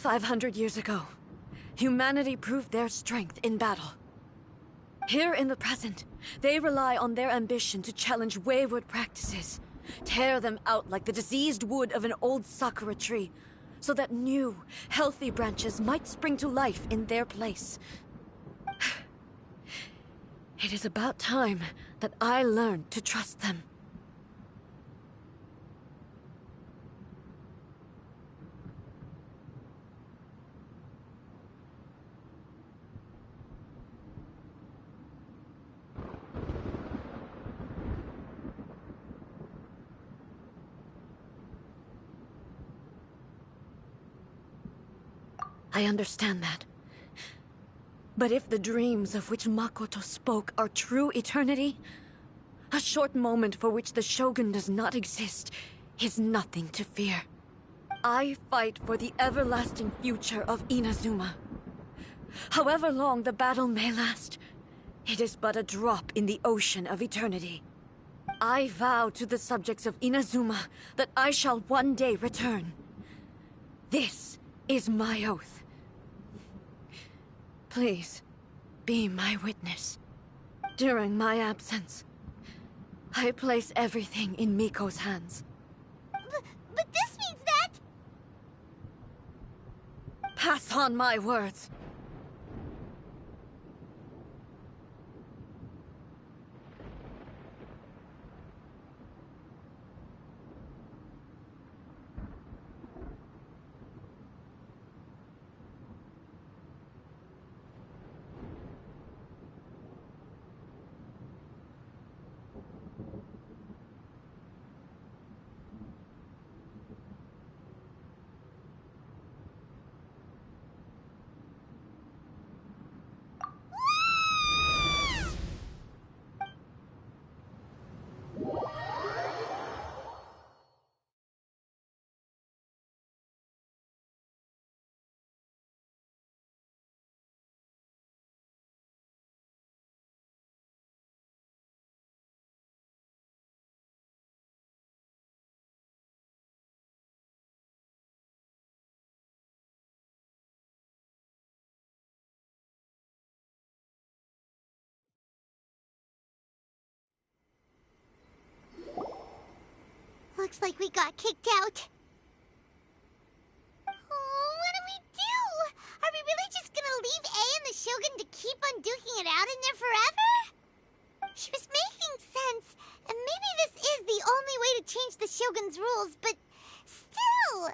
500 years ago, humanity proved their strength in battle. Here in the present, they rely on their ambition to challenge wayward practices, tear them out like the diseased wood of an old sakura tree, so that new, healthy branches might spring to life in their place. It is about time that I learned to trust them. I understand that. But if the dreams of which Makoto spoke are true eternity, a short moment for which the Shogun does not exist is nothing to fear. I fight for the everlasting future of Inazuma. However long the battle may last, it is but a drop in the ocean of eternity. I vow to the subjects of Inazuma that I shall one day return. This is my oath. Please, be my witness. During my absence, I place everything in Miko's hands. But this means that... Pass on my words. Looks like we got kicked out. Oh, what do we do? Are we really just gonna leave A and the Shogun to keep on duking it out in there forever? She was making sense, and maybe this is the only way to change the Shogun's rules, but still...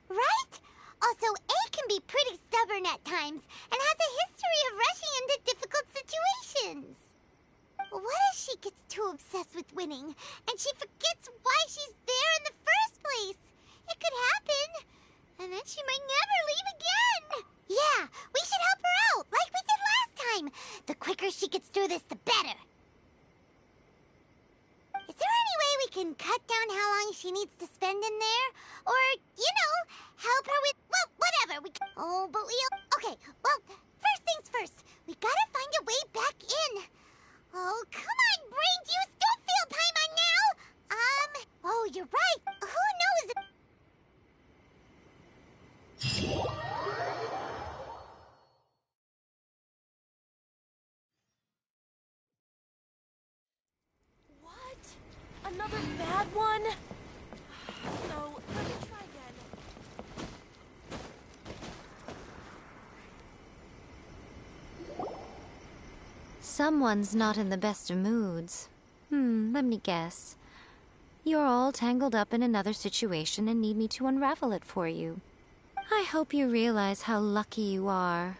Right? Also, A can be pretty stubborn at times, and has a history of rushing into difficult situations. What if she gets too obsessed with winning, and she forgets why she's there in the first place? It could happen, and then she might never leave again. Yeah, we should help her out, like we did last time. The quicker she gets through this, the better. Is there any way we can cut down how long she needs to spend in there? Or, you know, help her with, well, whatever. Oh, but we... Okay, well, first things first. We gotta find a way back in. Oh, come on, brain juice. Don't fail Paimon now. Oh, you're right. Who knows? What? Another bad one? No, let me try again. Someone's not in the best of moods. Let me guess. You're all tangled up in another situation and need me to unravel it for you. I hope you realize how lucky you are.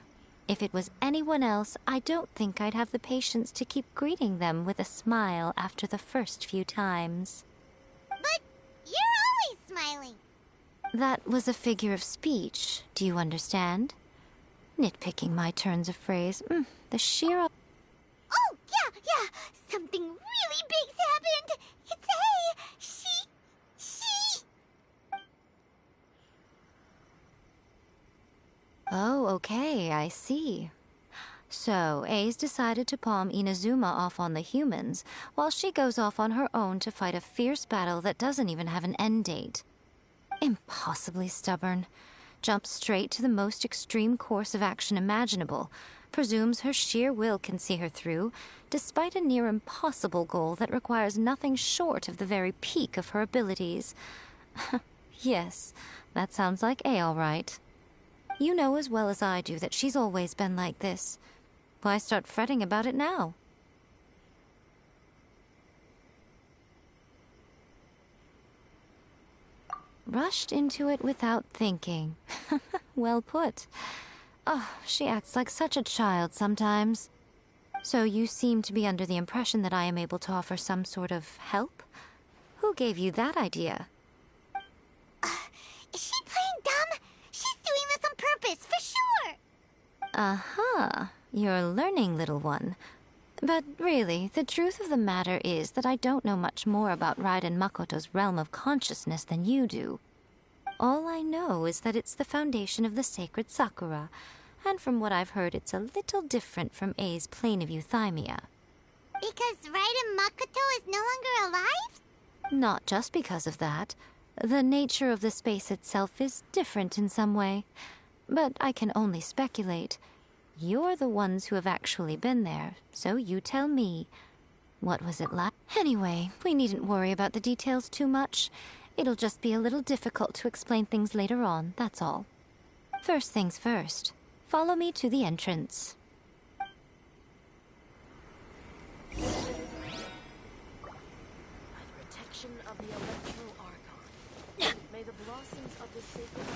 If it was anyone else, I don't think I'd have the patience to keep greeting them with a smile after the first few times. But you're always smiling. That was a figure of speech, do you understand? Nitpicking my turns of phrase. The sheer... Oh, yeah. Something really big's happened. It's A. She... Oh, okay, I see. So, A's decided to palm Inazuma off on the humans, while she goes off on her own to fight a fierce battle that doesn't even have an end date. Impossibly stubborn. Jumps straight to the most extreme course of action imaginable, presumes her sheer will can see her through, despite a near impossible goal that requires nothing short of the very peak of her abilities. Yes, that sounds like A all right. You know as well as I do that she's always been like this. Why start fretting about it now? Rushed into it without thinking. Well put. Oh, she acts like such a child sometimes. So you seem to be under the impression that I am able to offer some sort of help? Who gave you that idea? Is she playing dumb? She's doing this on purpose, for sure! Aha, you're learning, little one. But really, the truth of the matter is that I don't know much more about Raiden Makoto's realm of consciousness than you do. All I know is that it's the foundation of the sacred Sakura, and from what I've heard, it's a little different from A's plane of euthymia. Because Raiden Makoto is no longer alive? Not just because of that. The nature of the space itself is different in some way. But I can only speculate. You're the ones who have actually been there, so you tell me. What was it like? Anyway, we needn't worry about the details too much. It'll just be a little difficult to explain things later on, that's all. First things first. Follow me to the entrance. Protection of the Electro Archon. May the blossoms of the sacred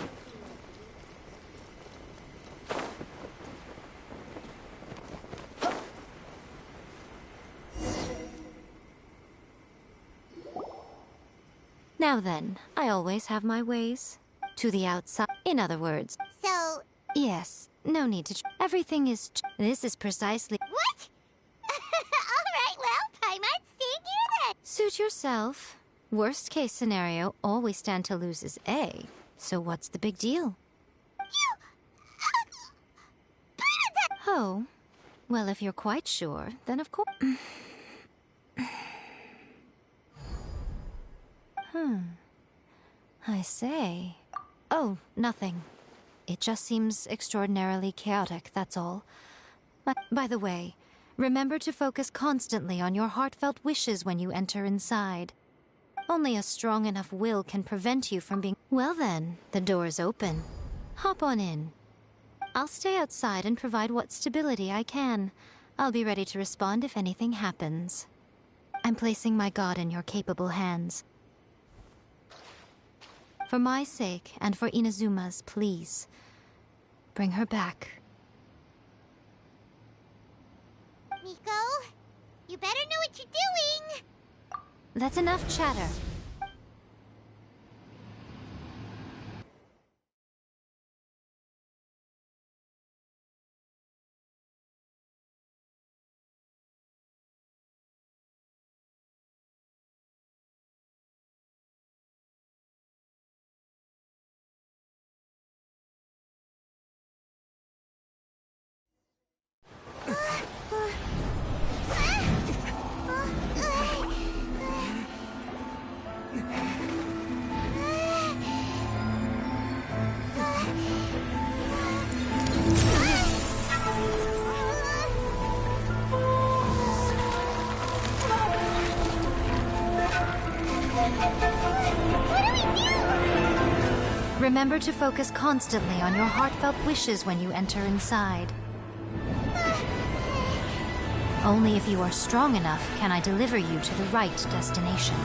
Now then, I always have my ways. To the outside. In other words. So... Yes, no need to... Everything is... This is precisely... What? Alright, well, I might stay here then. Suit yourself. Worst case scenario, all we stand to lose is A. So what's the big deal? You... Oh. Well, if you're quite sure, then of course... I say... Oh, nothing. It just seems extraordinarily chaotic, that's all. By the way, remember to focus constantly on your heartfelt wishes when you enter inside. Only a strong enough will can prevent you from being... Well then, the door's open. Hop on in. I'll stay outside and provide what stability I can. I'll be ready to respond if anything happens. I'm placing my god in your capable hands. For my sake, and for Inazuma's, please. Bring her back. Miko, you better know what you're doing! That's enough chatter. Remember to focus constantly on your heartfelt wishes when you enter inside. Only if you are strong enough can I deliver you to the right destination.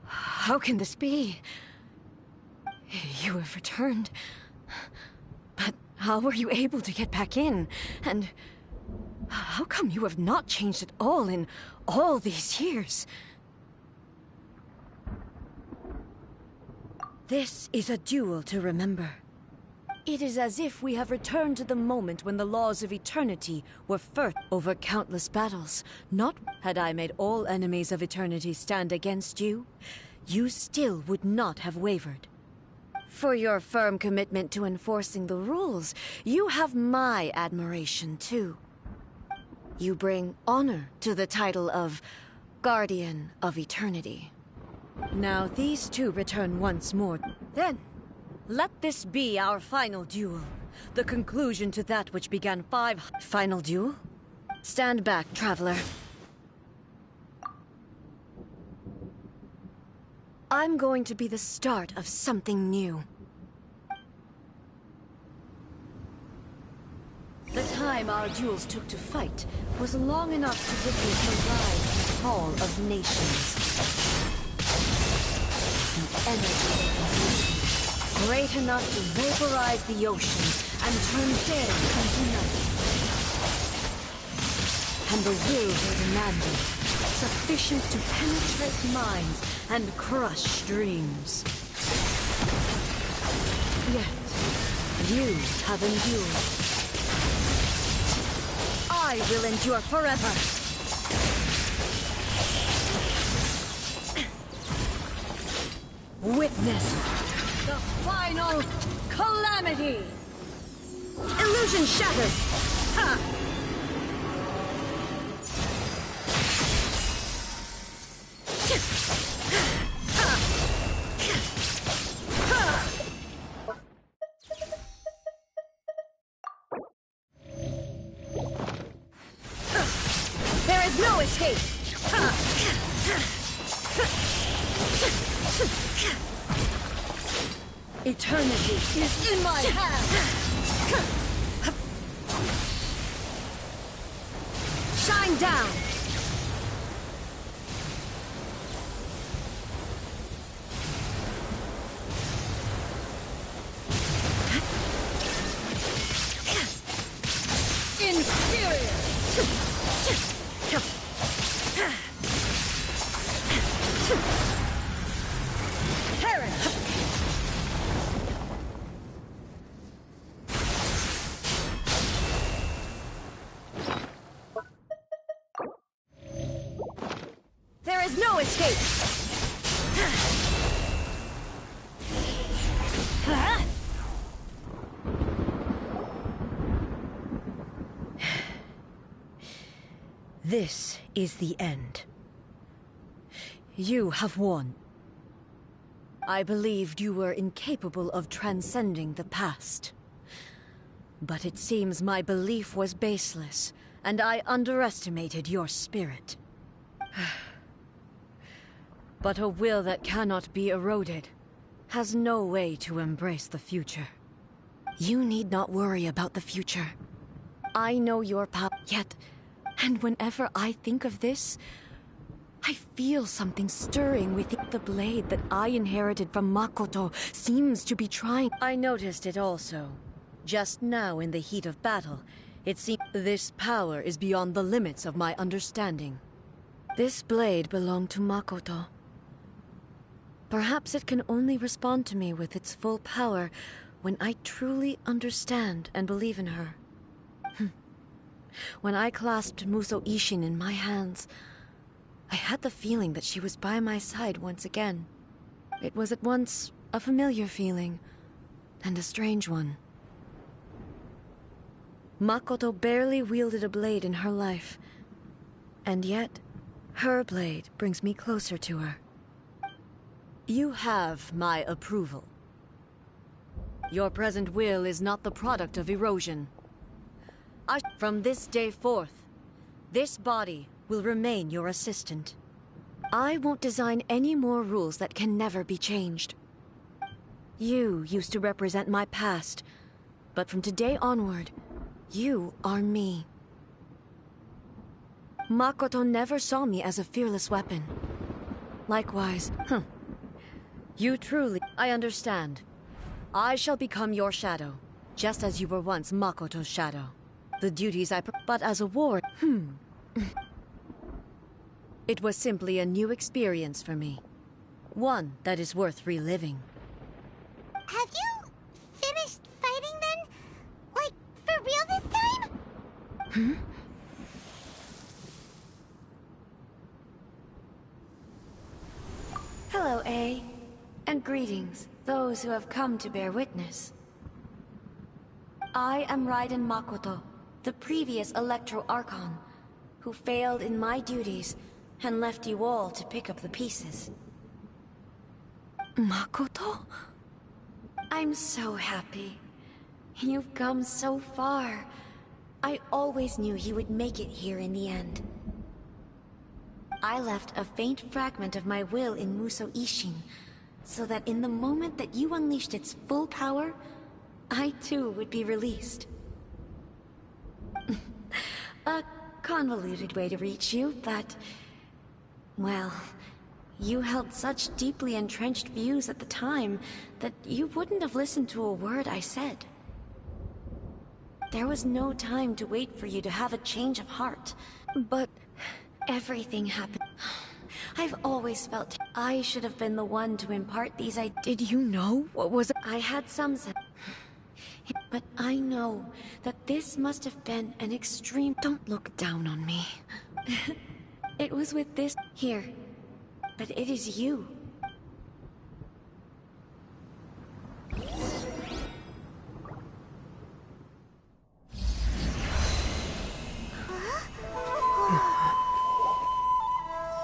How can this be? to have returned. But how were you able to get back in? And how come you have not changed at all in all these years? This is a duel to remember. It is as if we have returned to the moment when the laws of eternity were first over countless battles. Not had I made all enemies of eternity stand against you, you still would not have wavered. For your firm commitment to enforcing the rules, you have my admiration too. You bring honor to the title of Guardian of Eternity. Now these two return once more. Then, let this be our final duel. The conclusion to that which began Final duel? Stand back, traveler. I'm going to be the start of something new. The time our duels took to fight was long enough to witness the rise and fall of nations. The energy they consumed, great enough to vaporize the oceans and turn day into night. And the will they demanded, sufficient to penetrate minds and crush dreams. Yet, you have endured. I will endure forever. Witness the final calamity! Illusion shattered! Ha! There is no escape! Eternity is in my hands! Shine down! Inferior! There is no escape! This is the end. You have won. I believed you were incapable of transcending the past. But it seems my belief was baseless, and I underestimated your spirit. But a will that cannot be eroded has no way to embrace the future. You need not worry about the future. I know your power, yet, and whenever I think of this, I feel something stirring within the blade that I inherited from Makoto seems to be trying. I noticed it also. Just now in the heat of battle, it seems this power is beyond the limits of my understanding. This blade belonged to Makoto. Perhaps it can only respond to me with its full power when I truly understand and believe in her. When I clasped Muso Ishin in my hands, I had the feeling that she was by my side once again. It was at once a familiar feeling and a strange one. Makoto barely wielded a blade in her life, and yet her blade brings me closer to her. You have my approval. Your present will is not the product of erosion. From this day forth, this body will remain your assistant. I won't design any more rules that can never be changed. You used to represent my past, but from today onward, you are me. Makoto never saw me as a fearless weapon. Likewise, you truly... I understand. I shall become your shadow, just as you were once Makoto's shadow. The duties but as a ward, It was simply a new experience for me. One that is worth reliving. Have you finished fighting then? Like, for real this time? Hello, A. And greetings, those who have come to bear witness. I am Raiden Makoto, the previous Electro Archon, who failed in my duties and left you all to pick up the pieces. Makoto? I'm so happy. You've come so far. I always knew you would make it here in the end. I left a faint fragment of my will in Muso Ishin, so that in the moment that you unleashed its full power, I too would be released. A convoluted way to reach you, but... well, you held such deeply entrenched views at the time that you wouldn't have listened to a word I said. There was no time to wait for you to have a change of heart, but everything happened. I've always felt I should have been the one to impart these ideas. Did you know what was... I had some sense. But I know that this must have been an extreme... Don't look down on me. It was with this... here. But it is you.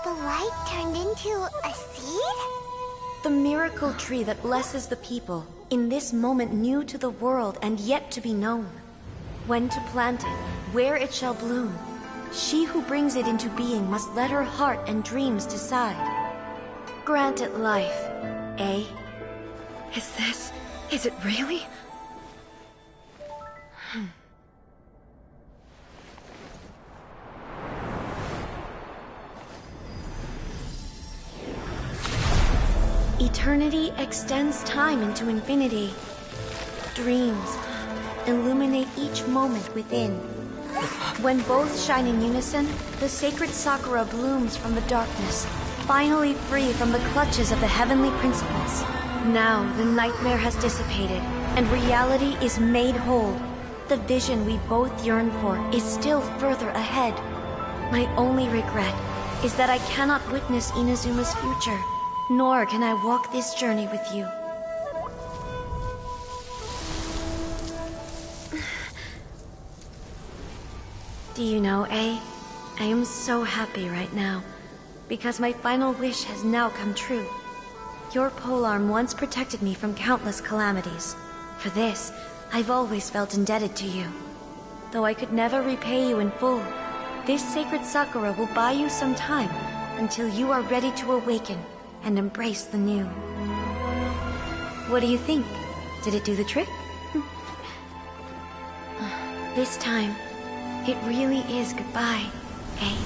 The light turned into a seed? The miracle tree that blesses the people, in this moment new to the world and yet to be known. When to plant it, where it shall bloom. She who brings it into being must let her heart and dreams decide. Grant it life, eh? Is it really? Eternity extends time into infinity. Dreams illuminate each moment within. When both shine in unison, the sacred Sakura blooms from the darkness, finally free from the clutches of the heavenly principles. Now the nightmare has dissipated, and reality is made whole. The vision we both yearn for is still further ahead. My only regret is that I cannot witness Inazuma's future. Nor can I walk this journey with you. Do you know, A? I am so happy right now, because my final wish has now come true. Your polearm once protected me from countless calamities. For this, I've always felt indebted to you. Though I could never repay you in full, this sacred Sakura will buy you some time until you are ready to awaken and embrace the new. What do you think? Did it do the trick? This time, it really is goodbye, eh?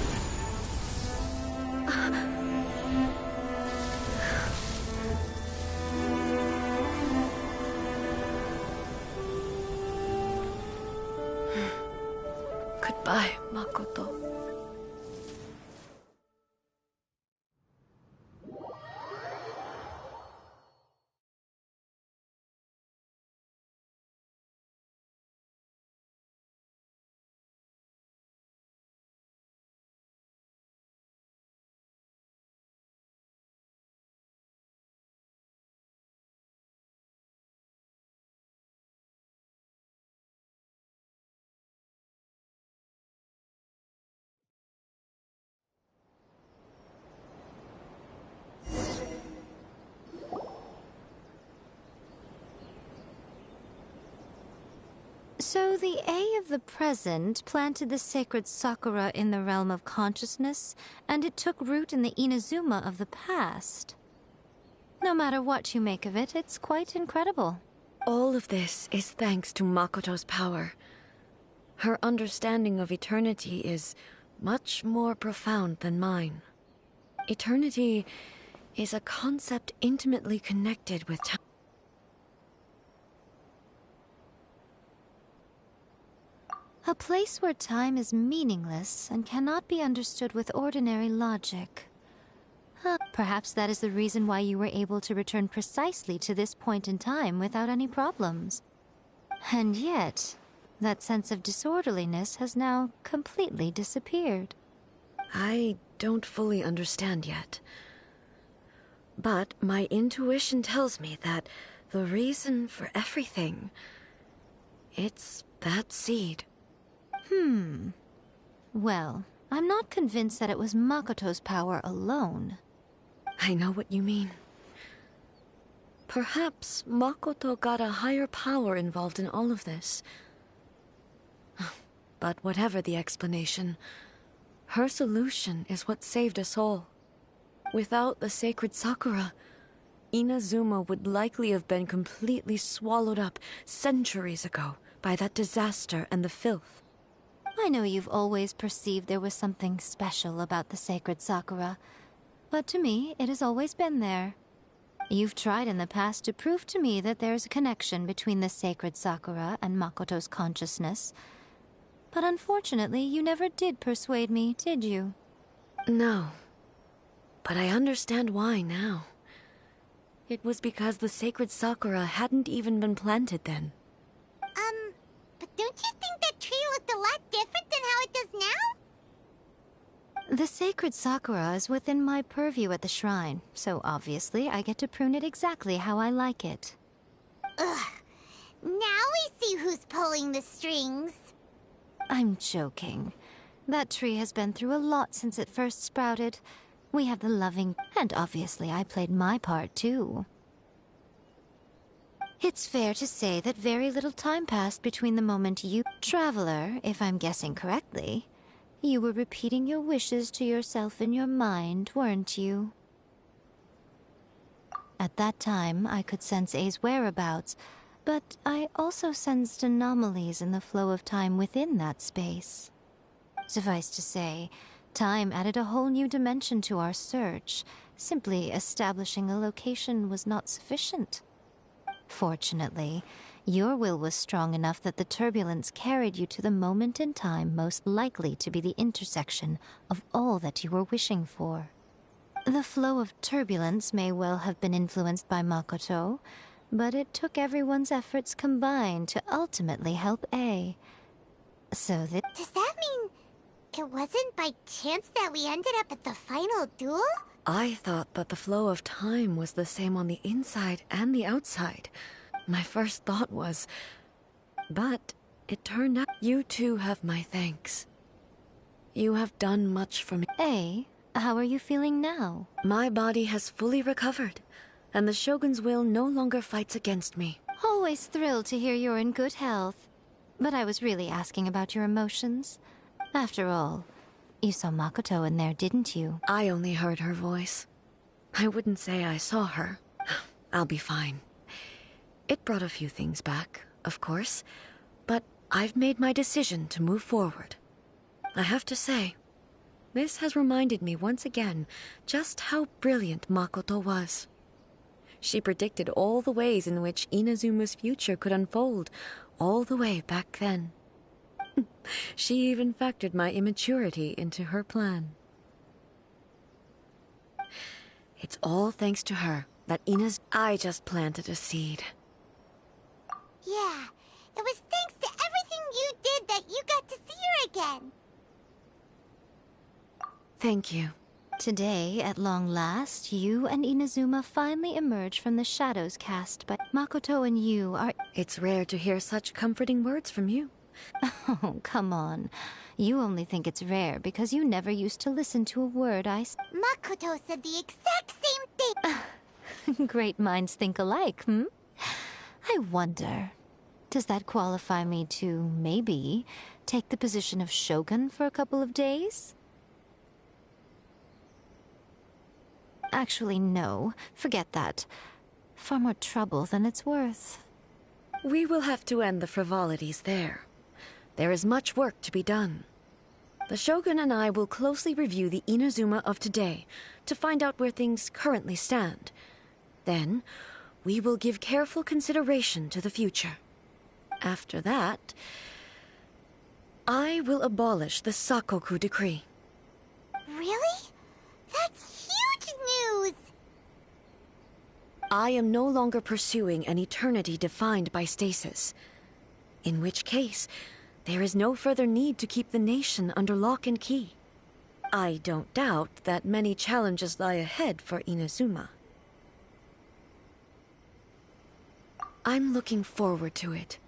Goodbye, Makoto. So the A of the present planted the sacred Sakura in the realm of consciousness, and it took root in the Inazuma of the past. No matter what you make of it, it's quite incredible. All of this is thanks to Makoto's power. Her understanding of eternity is much more profound than mine. Eternity is a concept intimately connected with time. A place where time is meaningless and cannot be understood with ordinary logic. Perhaps that is the reason why you were able to return precisely to this point in time without any problems. And yet, that sense of disorderliness has now completely disappeared. I don't fully understand yet. But my intuition tells me that the reason for everything, it's that seed. Well, I'm not convinced that it was Makoto's power alone. I know what you mean. Perhaps Makoto got a higher power involved in all of this. But whatever the explanation, her solution is what saved us all. Without the sacred Sakura, Inazuma would likely have been completely swallowed up centuries ago by that disaster and the filth. I know you've always perceived there was something special about the sacred Sakura, but to me, it has always been there. You've tried in the past to prove to me that there's a connection between the sacred Sakura and Makoto's consciousness, but unfortunately, you never did persuade me, did you? No. But I understand why now. It was because the sacred Sakura hadn't even been planted then. But don't you think that tree looked a lot different than how it does now? The sacred Sakura is within my purview at the shrine, so obviously I get to prune it exactly how I like it. Ugh. Now we see who's pulling the strings. I'm joking. That tree has been through a lot since it first sprouted. We have the loving, and obviously I played my part too. It's fair to say that very little time passed between the moment you... Traveler, if I'm guessing correctly, you were repeating your wishes to yourself in your mind, weren't you? At that time, I could sense A's whereabouts, but I also sensed anomalies in the flow of time within that space. Suffice to say, time added a whole new dimension to our search. Simply establishing a location was not sufficient. Fortunately, your will was strong enough that the turbulence carried you to the moment in time most likely to be the intersection of all that you were wishing for. The flow of turbulence may well have been influenced by Makoto, but it took everyone's efforts combined to ultimately help A. So that... Does that mean it wasn't by chance that we ended up at the final duel? I thought that the flow of time was the same on the inside and the outside. My first thought was... But it turned out you too have my thanks. You have done much for me. A, how are you feeling now? My body has fully recovered, and the Shogun's will no longer fights against me. Always thrilled to hear you're in good health. But I was really asking about your emotions. After all, you saw Makoto in there, didn't you? I only heard her voice. I wouldn't say I saw her. I'll be fine. It brought a few things back, of course, but I've made my decision to move forward. I have to say, this has reminded me once again just how brilliant Makoto was. She predicted all the ways in which Inazuma's future could unfold, all the way back then. She even factored my immaturity into her plan. It's all thanks to her that I just planted a seed. Yeah, it was thanks to everything you did that you got to see her again. Thank you. Today, at long last, you and Inazuma finally emerge from the shadows cast by Makoto, and you are... It's rare to hear such comforting words from you. Oh, come on. You only think it's rare because you never used to listen to a word I... Makoto said the exact same thing. Great minds think alike, hmm? I wonder, does that qualify me to, maybe, take the position of Shogun for a couple of days? Actually, no. Forget that. Far more trouble than it's worth. We will have to end the frivolities there. There is much work to be done. The Shogun and I will closely review the Inazuma of today to find out where things currently stand. Then, we will give careful consideration to the future. After that, I will abolish the Sakoku decree. Really? That's huge news! I am no longer pursuing an eternity defined by stasis. In which case, there is no further need to keep the nation under lock and key. I don't doubt that many challenges lie ahead for Inazuma. I'm looking forward to it.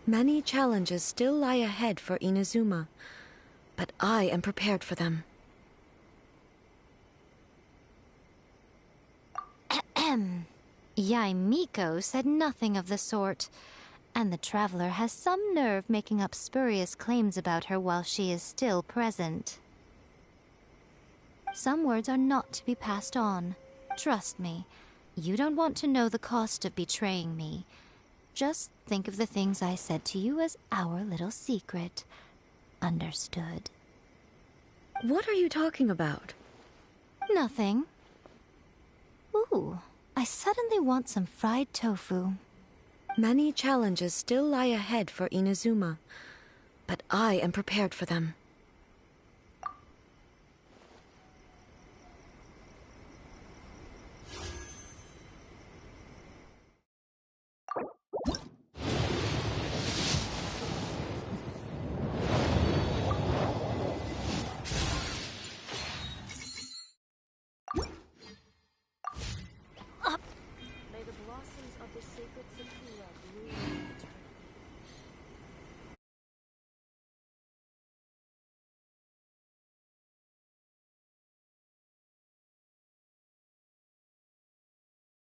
Many challenges still lie ahead for Inazuma, but I am prepared for them. Yaimiko said nothing of the sort, and the traveler has some nerve making up spurious claims about her while she is still present. Some words are not to be passed on. Trust me, you don't want to know the cost of betraying me. Just think of the things I said to you as our little secret. Understood? What are you talking about? Nothing. Ooh, I suddenly want some fried tofu. Many challenges still lie ahead for Inazuma, but I am prepared for them. May the blossoms of the sacred sakura bloom in eternity.